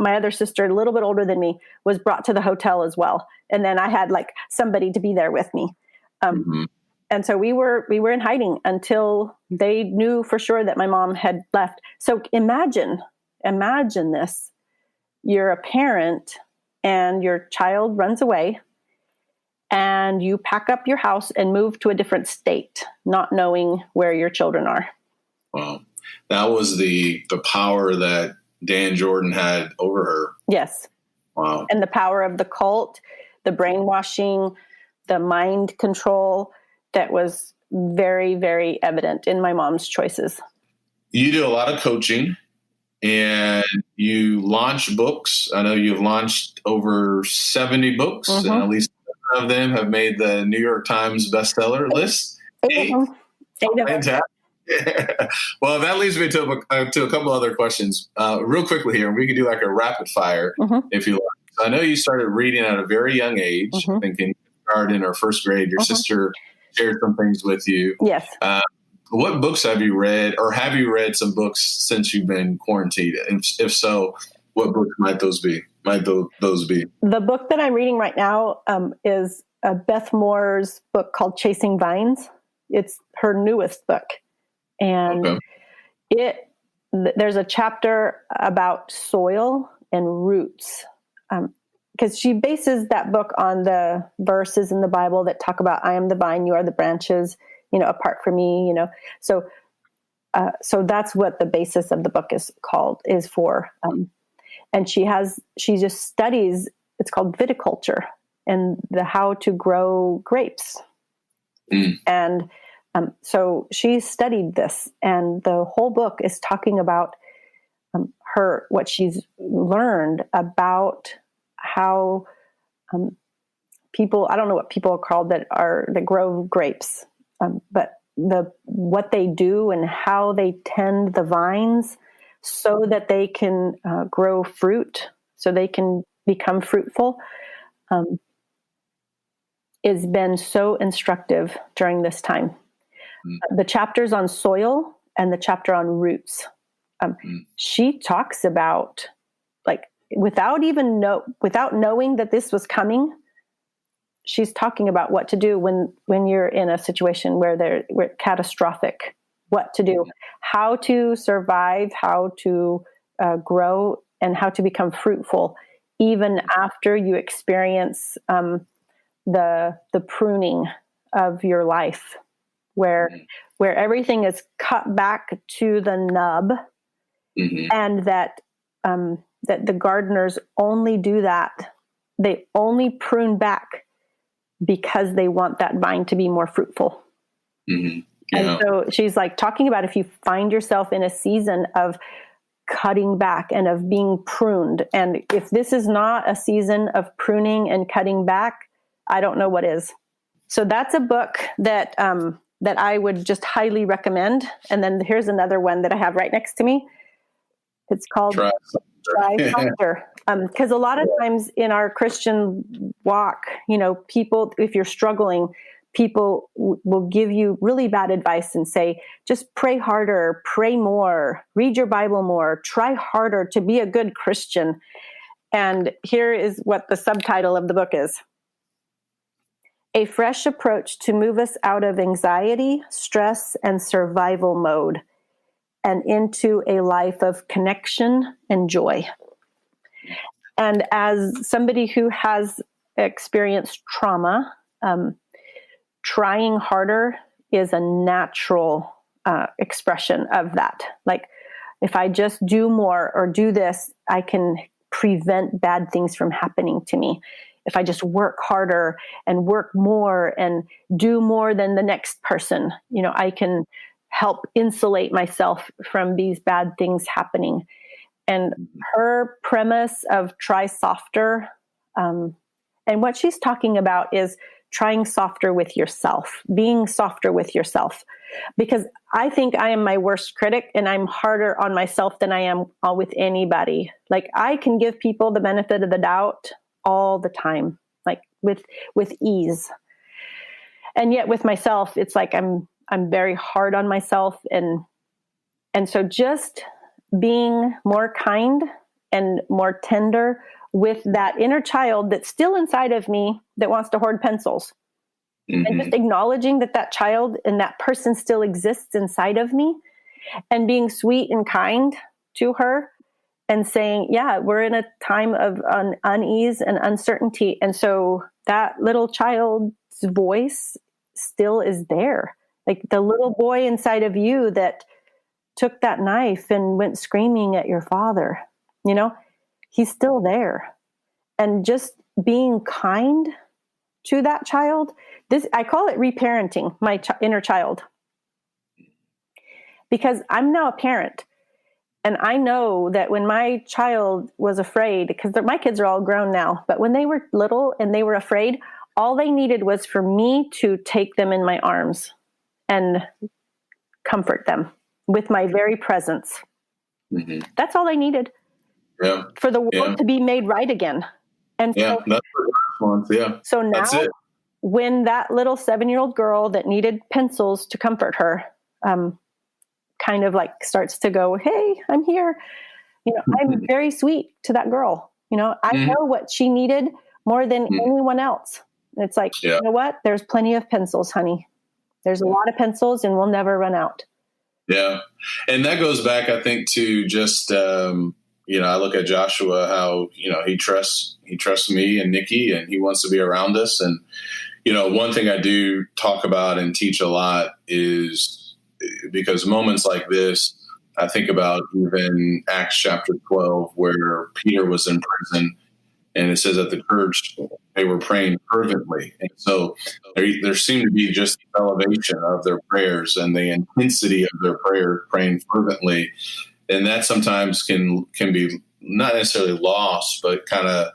other sister, a little bit older than me, was brought to the hotel as well. And then I had like somebody to be there with me. Mm-hmm. And so we were in hiding until they knew for sure that my mom had left. So imagine this. You're a parent and your child runs away and you pack up your house and move to a different state, not knowing where your children are. Wow. That was the power that Dan Jordan had over her. Yes. Wow. And the power of the cult, the brainwashing, the mind control that was very, very evident in my mom's choices. You do a lot of coaching and you launch books. I know you've launched over 70 books, and at least 7 of them have made the New York Times bestseller list. 8 of them. Fantastic. Well, that leads me to a couple other questions. Real quickly here, we could do like a rapid fire if you like. So I know you started reading at a very young age. I think in kindergarten or first grade, your sister shared some things with you. Yes. What books have you read, or have you read some books since you've been quarantined? If so, what books might those be? The book that I'm reading right now is Beth Moore's book called Chasing Vines. It's her newest book. And there's a chapter about soil and roots. Because she bases that book on the verses in the Bible that talk about, I am the vine, you are the branches, apart from me, So that's what the basis of the book is for. And she just studies, it's called viticulture and how to grow grapes. And so she studied this, and the whole book is talking about what she's learned about how people, I don't know what people are called that grow grapes, but what they do and how they tend the vines so that they can grow fruit, so they can become fruitful. has been so instructive during this time. The chapters on soil and the chapter on roots. She talks about, like, without knowing that this was coming, she's talking about what to do when you're in a situation where we're catastrophic, what to do, how to survive, how to grow, and how to become fruitful, even after you experience the pruning of your life, where everything is cut back to the nub, and that the gardeners only do that. They only prune back because they want that vine to be more fruitful. Yeah. And so she's like talking about, if you find yourself in a season of cutting back and of being pruned, and if this is not a season of pruning and cutting back, I don't know what is. So that's a book that I would just highly recommend. And then here's another one that I have right next to me. It's called Try Softer. Because a lot of times in our Christian walk, people, if you're struggling, people will give you really bad advice and say, just pray harder, pray more, read your Bible more, try harder to be a good Christian. And here is what the subtitle of the book is: A Fresh Approach to Move Us Out of Anxiety, Stress, and Survival Mode and into a life of connection and joy. And as somebody who has experienced trauma, trying harder is a natural expression of that. Like, if I just do more or do this, I can prevent bad things from happening to me. If I just work harder and work more and do more than the next person, I can help insulate myself from these bad things happening. And her premise of try softer, and what she's talking about is trying softer with yourself, being softer with yourself. Because I think I am my worst critic, and I'm harder on myself than I am with anybody. Like, I can give people the benefit of the doubt all the time, like with ease. And yet with myself, it's like I'm very hard on myself. And so just being more kind and more tender with that inner child that's still inside of me that wants to hoard pencils. And just acknowledging that child and that person still exists inside of me, and being sweet and kind to her and saying, yeah, we're in a time of unease and uncertainty. And so that little child's voice still is there. Like the little boy inside of you that took that knife and went screaming at your father, he's still there. And just being kind to that child, I call it reparenting my inner child. Because I'm now a parent. And I know that when my child was afraid, because my kids are all grown now, but when they were little and they were afraid, all they needed was for me to take them in my arms and comfort them with my very presence. That's all they needed for the world to be made right again. And so, that's the response. Yeah. So now, when that little 7-year-old girl that needed pencils to comfort her, kind of like starts to go, hey, I'm here. I'm very sweet to that girl. I know what she needed more than anyone else. It's like, you know what? There's plenty of pencils, honey. There's a lot of pencils and we'll never run out. Yeah. And that goes back, I think, to just, I look at Joshua, how, he trusts me and Nikki, and he wants to be around us. And, one thing I do talk about and teach a lot is, because moments like this, I think about even Acts chapter 12, where Peter was in prison, and it says at the church, they were praying fervently. And so there seemed to be just the elevation of their prayers and the intensity of their prayers, praying fervently. And that sometimes can be not necessarily lost, but can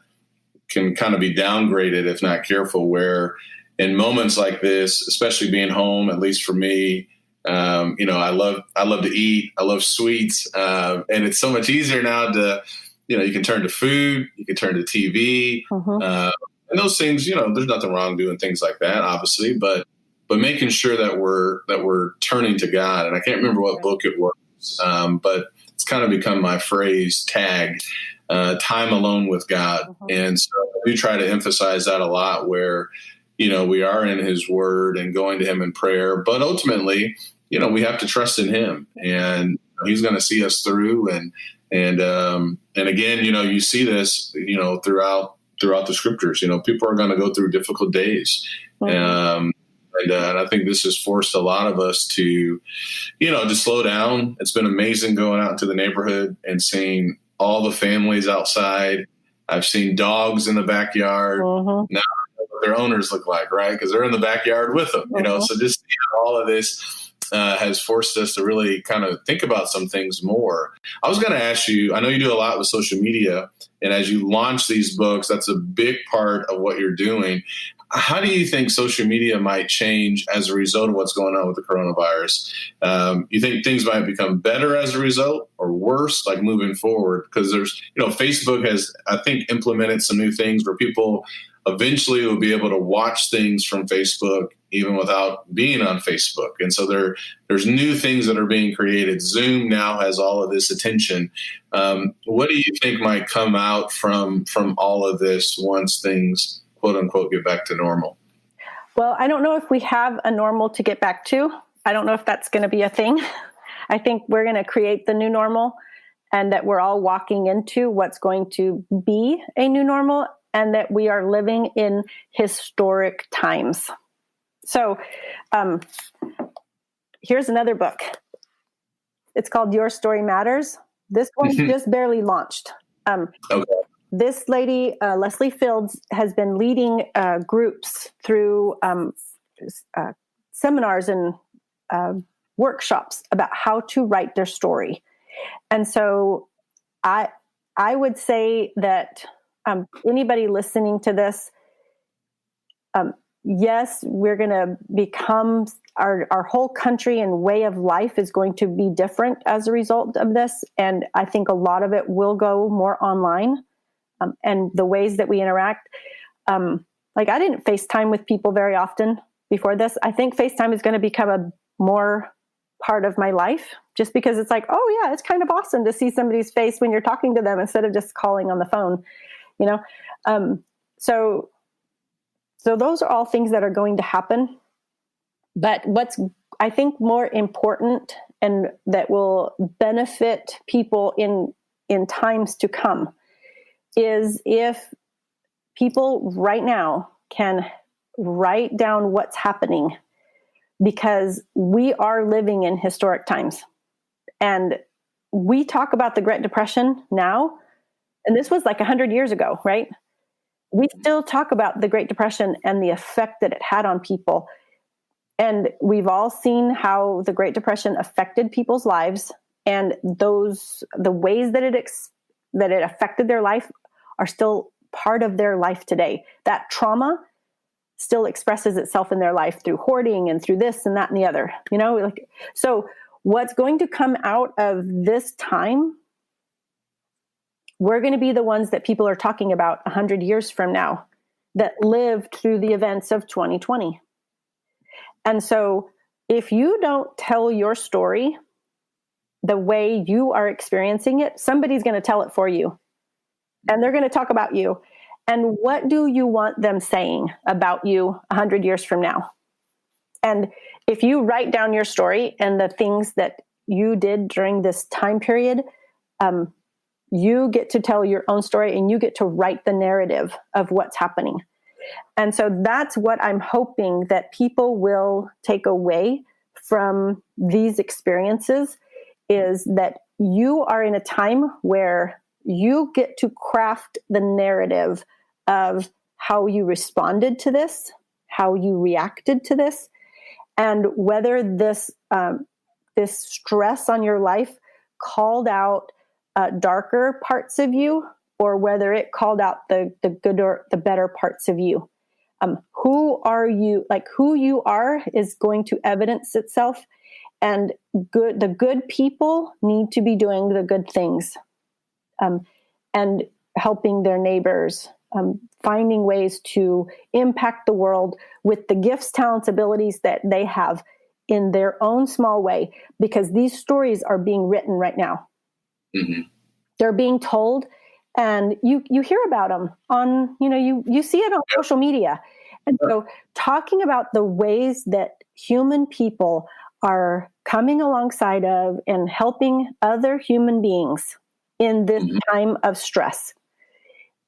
be downgraded if not careful, where in moments like this, especially being home, at least for me, I love to eat. I love sweets. And it's so much easier now to, you can turn to food, you can turn to TV. And those things, there's nothing wrong doing things like that, obviously, but making sure that we're turning to God. And I can't remember what book it was, but it's kind of become my phrase tag, time alone with God. And so we try to emphasize that a lot, where, we are in his word and going to him in prayer, but ultimately, we have to trust in him, and he's going to see us through. And again, you see this, throughout the scriptures. People are going to go through difficult days. And I think this has forced a lot of us to, to slow down. It's been amazing going out into the neighborhood and seeing all the families outside. I've seen dogs in the backyard. Now I know what their owners look like, right? Because they're in the backyard with them, So just all of this has forced us to really kind of think about some things more. I was going to ask you, I know you do a lot with social media, and as you launch these books, that's a big part of what you're doing. How do you think social media might change as a result of what's going on with the coronavirus? You think things might become better as a result, or worse, like moving forward? Because there's, Facebook has, I think, implemented some new things where people eventually will be able to watch things from Facebook even without being on Facebook. And so there's new things that are being created. Zoom now has all of this attention. What do you think might come out from all of this once things, quote unquote, get back to normal? Well, I don't know if we have a normal to get back to. I don't know if that's going to be a thing. I think we're going to create the new normal, and that we're all walking into what's going to be a new normal, and that we are living in historic times. So here's another book. It's called Your Story Matters. This one just barely launched. Okay. This lady, Leslie Fields, has been leading groups through seminars and workshops about how to write their story. And so I would say that anybody listening to this, yes, we're going to become, our whole country and way of life is going to be different as a result of this. And I think a lot of it will go more online, and the ways that we interact. Like, I didn't FaceTime with people very often before this. I think FaceTime is going to become a more part of my life, just because it's like, oh yeah, it's kind of awesome to see somebody's face when you're talking to them instead of just calling on the phone, So those are all things that are going to happen. But what's, I think, more important and that will benefit people in times to come is if people right now can write down what's happening, because we are living in historic times. And we talk about the Great Depression now, and this was like 100 years ago, right? We still talk about the Great Depression and the effect that it had on people. And we've all seen how the Great Depression affected people's lives, and the ways that it affected their life are still part of their life today. That trauma still expresses itself in their life through hoarding and through this and that and the other, so what's going to come out of this time, we're going to be the ones that people are talking about 100 years from now, that lived through the events of 2020. And so if you don't tell your story the way you are experiencing it, somebody's going to tell it for you, and they're going to talk about you. And what do you want them saying about you 100 years from now? And if you write down your story and the things that you did during this time period, you get to tell your own story, and you get to write the narrative of what's happening. And so that's what I'm hoping that people will take away from these experiences, is that you are in a time where you get to craft the narrative of how you responded to this, how you reacted to this, and whether this stress on your life called out darker parts of you, or whether it called out the good or the better parts of you. Who are you? Like, who you are is going to evidence itself, and the good people need to be doing the good things, and helping their neighbors finding ways to impact the world with the gifts, talents, abilities that they have in their own small way, because these stories are being written right now. Mm-hmm. They're being told, and you hear about them on, you see it on social media. And so talking about the ways that human people are coming alongside of and helping other human beings in this time of stress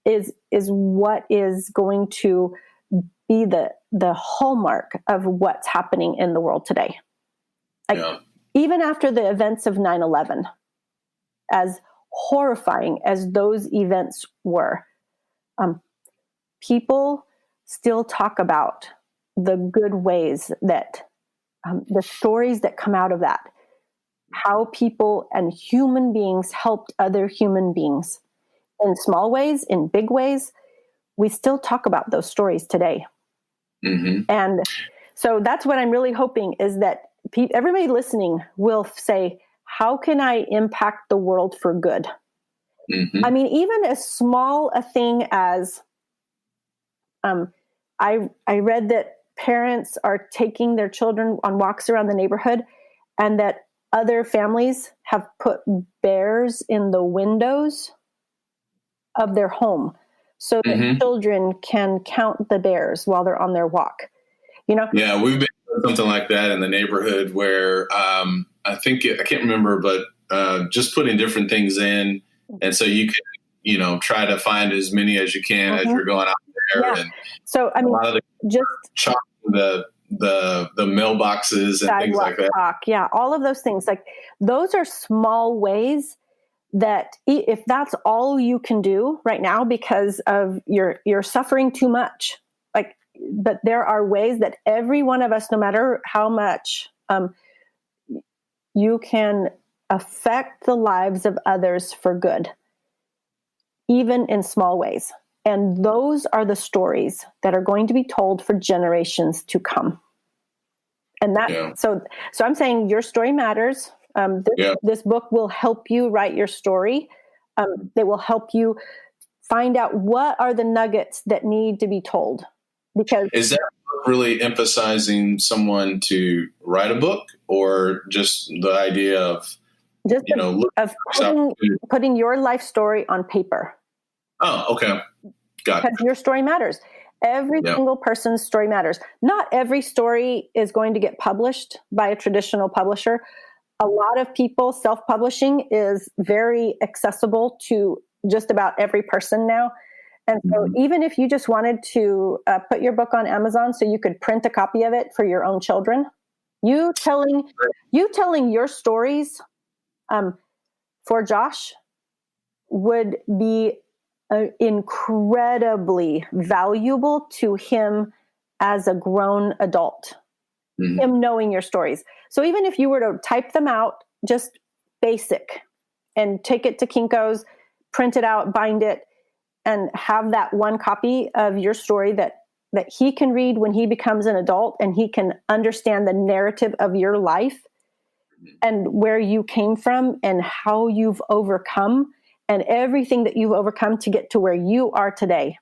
is what is going to be the hallmark of what's happening in the world today. Even after the events of 9/11, as horrifying as those events were, people still talk about the good ways that the stories that come out of that, how people and human beings helped other human beings in small ways, in big ways. We still talk about those stories today. Mm-hmm. And so that's what I'm really hoping, is that everybody listening will say, how can I impact the world for good? Mm-hmm. I mean, even as small a thing as I read that parents are taking their children on walks around the neighborhood, and that other families have put bears in the windows of their home so that children can count the bears while they're on their walk. Yeah, we've been doing something like that in the neighborhood where I can't remember, but just putting different things in, and so you can try to find as many as you can as you're going out there. Yeah. And so I mean, just chalk the mailboxes and things like that. Chalk, yeah, all of those things, like those are small ways that if that's all you can do right now because of you're suffering too much, but there are ways that every one of us, no matter how much, you can affect the lives of others for good, even in small ways. And those are the stories that are going to be told for generations to come. And so I'm saying your story matters. This book will help you write your story. It will help you find out what are the nuggets that need to be told. Because is that really emphasizing someone to write a book, or just the idea of putting your life story on paper? Oh, okay. Got it. Because your story matters. Every single person's story matters. Not every story is going to get published by a traditional publisher. A lot of people, self-publishing is very accessible to just about every person now. And so even if you just wanted to put your book on Amazon so you could print a copy of it for your own children, you telling your stories for Josh would be incredibly valuable to him as a grown adult, him knowing your stories. So even if you were to type them out, just basic, and take it to Kinko's, print it out, bind it, and have that one copy of your story that he can read when he becomes an adult, and he can understand the narrative of your life and where you came from and how you've overcome and everything that you've overcome to get to where you are today,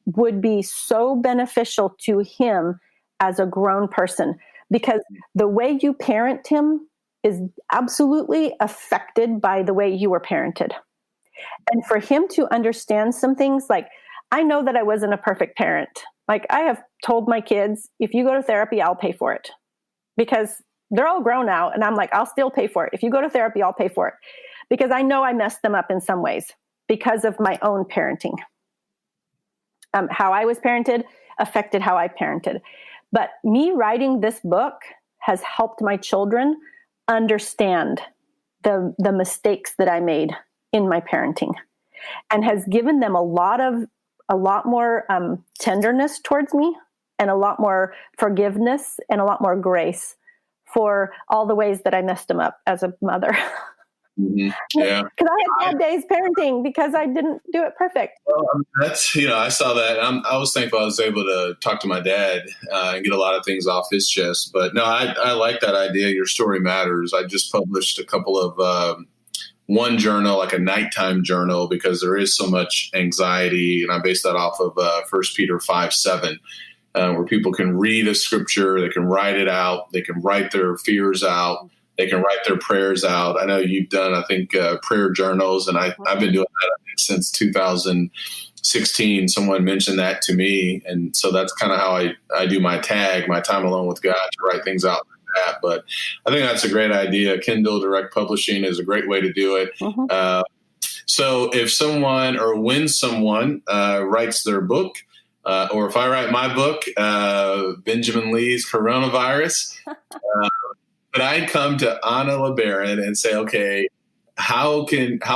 would be so beneficial to him as a grown person, because the way you parent him is absolutely affected by the way you were parented. And for him to understand some things, like, I know that I wasn't a perfect parent. Like, I have told my kids, if you go to therapy, I'll pay for it, because they're all grown now. And I'm like, I'll still pay for it. If you go to therapy, I'll pay for it, because I know I messed them up in some ways because of my own parenting. How I was parented affected how I parented. But me writing this book has helped my children understand the mistakes that I made in my parenting, and has given them a lot more tenderness towards me, and a lot more forgiveness, and a lot more grace for all the ways that I messed them up as a mother. Mm-hmm. Yeah, because I had bad days parenting because I didn't do it perfect. Well, that's I saw that. I was thankful I was able to talk to my dad and get a lot of things off his chest. But no, I like that idea. Your story matters. I just published a couple of one journal, like a nighttime journal, because there is so much anxiety. And I base that off of 1 Peter 5:7, where people can read a scripture, they can write it out, they can write their fears out, they can write their prayers out. I know you've done, I think, prayer journals, and I've been doing that since 2016. Someone mentioned that to me. And so that's kind of how I do my tag, my time alone with God, to write things out like that. But I think that's a great idea. Kindle Direct Publishing is a great way to do it. So if someone, or when someone writes their book, or if I write my book, Benjamin Lee's Coronavirus, but I come to Anna LeBaron and say, okay, how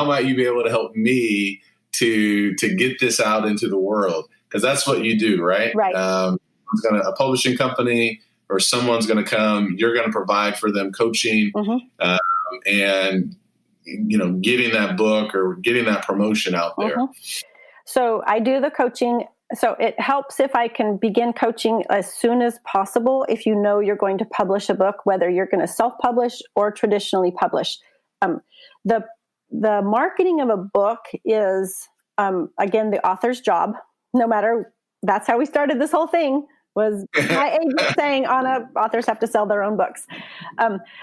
might you be able to help me to get this out into the world? Because that's what you do, right? Right. A publishing company or someone's going to come, you're going to provide for them coaching, and, getting that book or getting that promotion out there. So I do the coaching. So it helps if I can begin coaching as soon as possible. If you know you're going to publish a book, whether you're going to self-publish or traditionally publish. The marketing of a book is, again, the author's job. No matter, that's how we started this whole thing, was my agent saying, Anna, authors have to sell their own books.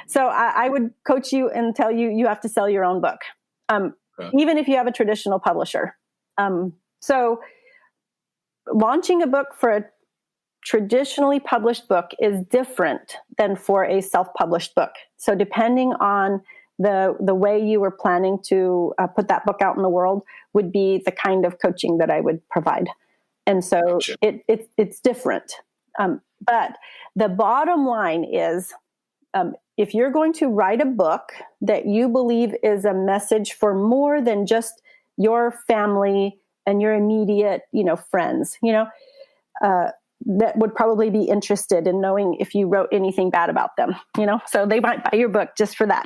So I would coach you and tell you have to sell your own book, even if you have a traditional publisher. So launching a book for a traditionally published book is different than for a self-published book. So depending on the way you were planning to put that book out in the world would be the kind of coaching that I would provide. And so it's different. But the bottom line is, if you're going to write a book that you believe is a message for more than just your family and your immediate, friends, that would probably be interested in knowing if you wrote anything bad about them, so they might buy your book just for that.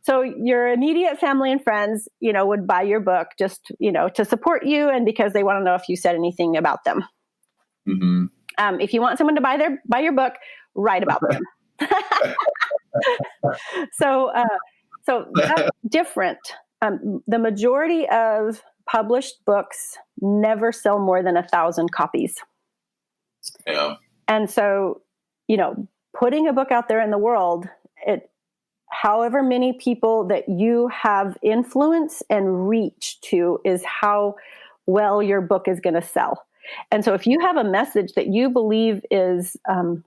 So your immediate family and friends, would buy your book just, to support you and because they want to know if you said anything about them. If you want someone to buy your book, write about them. So that's different. The majority of published books never sell more than 1,000 copies. Yeah. And so, putting a book out there in the world, however many people that you have influence and reach to is how well your book is going to sell. And so if you have a message that you believe is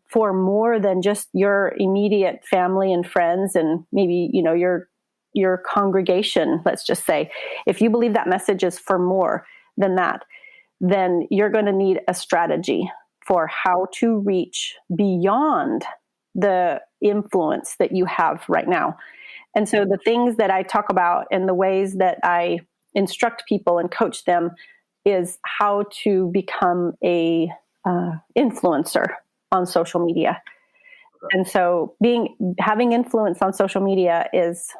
for more than just your immediate family and friends and maybe, your congregation, let's just say, if you believe that message is for more than that, then you're going to need a strategy for how to reach beyond the influence that you have right now. And so the things that I talk about and the ways that I instruct people and coach them is how to become a influencer on social media. And so having influence on social media is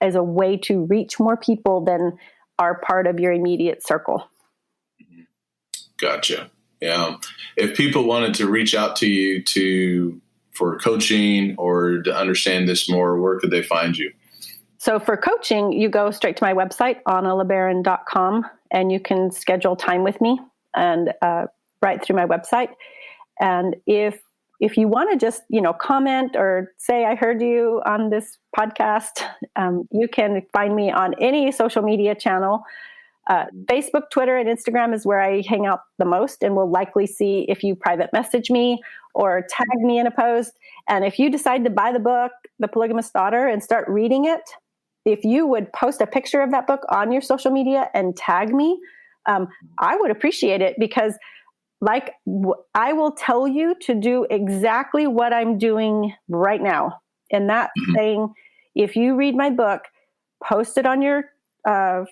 a way to reach more people than are part of your immediate circle. Gotcha. Yeah. If people wanted to reach out to you for coaching or to understand this more, where could they find you? So for coaching, you go straight to my website, annalebaron.com, and you can schedule time with me and right through my website. And if you want to just, comment or say, I heard you on this podcast, you can find me on any social media channel. Facebook, Twitter, and Instagram is where I hang out the most, and will likely see if you private message me or tag me in a post. And if you decide to buy the book, The Polygamist Daughter, and start reading it, if you would post a picture of that book on your social media and tag me, I would appreciate it, because I will tell you to do exactly what I'm doing right now. And that's saying, if you read my book, post it on your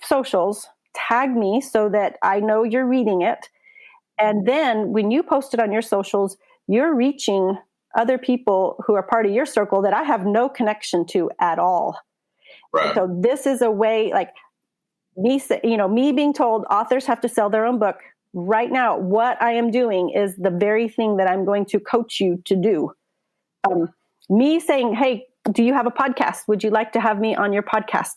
socials, tag me so that I know you're reading it. And then when you post it on your socials, you're reaching other people who are part of your circle that I have no connection to at all. Right. So this is a way, me being told authors have to sell their own book. Right now, what I am doing is the very thing that I'm going to coach you to do. Me saying, hey, do you have a podcast? Would you like to have me on your podcast?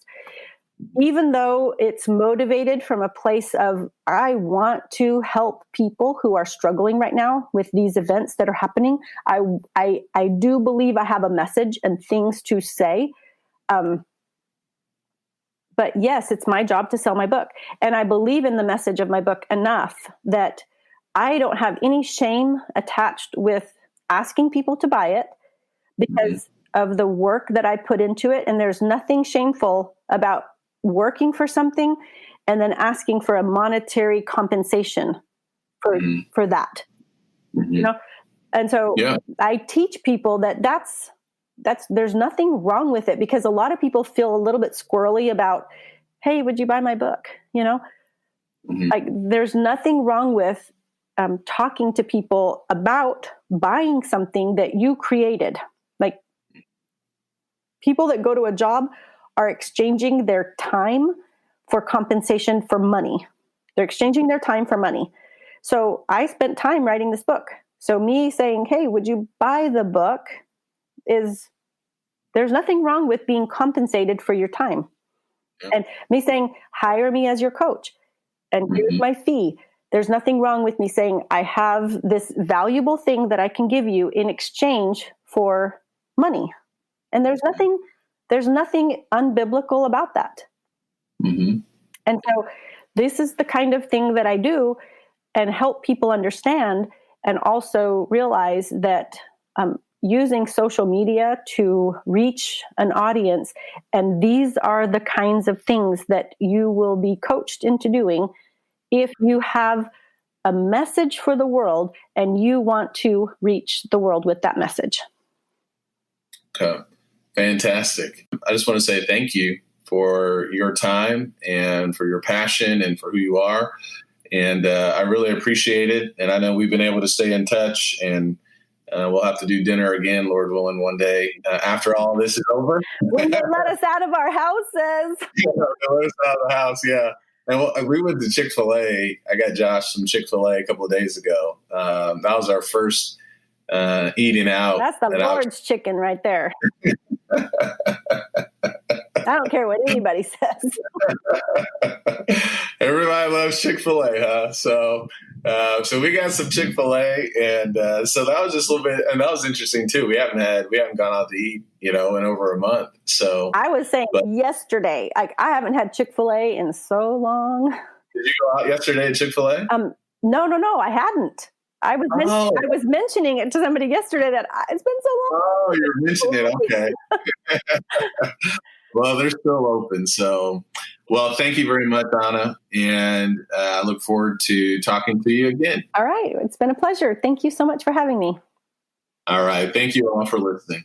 Even though it's motivated from a place of, I want to help people who are struggling right now with these events that are happening. I do believe I have a message and things to say. But yes, it's my job to sell my book. And I believe in the message of my book enough that I don't have any shame attached with asking people to buy it because of the work that I put into it. And there's nothing shameful about working for something and then asking for a monetary compensation for that. You know? And so I teach people that that's there's nothing wrong with it, because a lot of people feel a little bit squirrely about, hey, would you buy my book? You know, like there's nothing wrong with talking to people about buying something that you created. Like people that go to a job are exchanging their time for compensation for money. They're exchanging their time for money. So I spent time writing this book. So me saying, hey, would you buy the book there's nothing wrong with being compensated for your time. And me saying, hire me as your coach and here's my fee. There's nothing wrong with me saying, I have this valuable thing that I can give you in exchange for money. And there's nothing unbiblical about that. And so this is the kind of thing that I do and help people understand, and also realize that using social media to reach an audience, and these are the kinds of things that you will be coached into doing if you have a message for the world and you want to reach the world with that message. Okay. Fantastic. I just want to say thank you for your time and for your passion and for who you are. And I really appreciate it. And I know we've been able to stay in touch, and we'll have to do dinner again, Lord willing, one day after all this is over. When they let us out of our houses. Let us out of the house, yeah. And we went to Chick-fil-A. I got Josh some Chick-fil-A a couple of days ago. That was our first eating out. That's the Lord's chicken right there. I don't care what anybody says. Everybody loves Chick-fil-A, huh? So we got some Chick-fil-A, and so that was just a little bit, and that was interesting too. We haven't gone out to eat, in over a month. So I was saying yesterday, like I haven't had Chick-fil-A in so long. Did you go out yesterday to Chick-fil-A? No, I hadn't. I was mentioning it to somebody yesterday that it's been so long. Oh, you're mentioning it. Okay. Well, they're still open. So, well, thank you very much, Anna. And I look forward to talking to you again. All right. It's been a pleasure. Thank you so much for having me. All right. Thank you all for listening.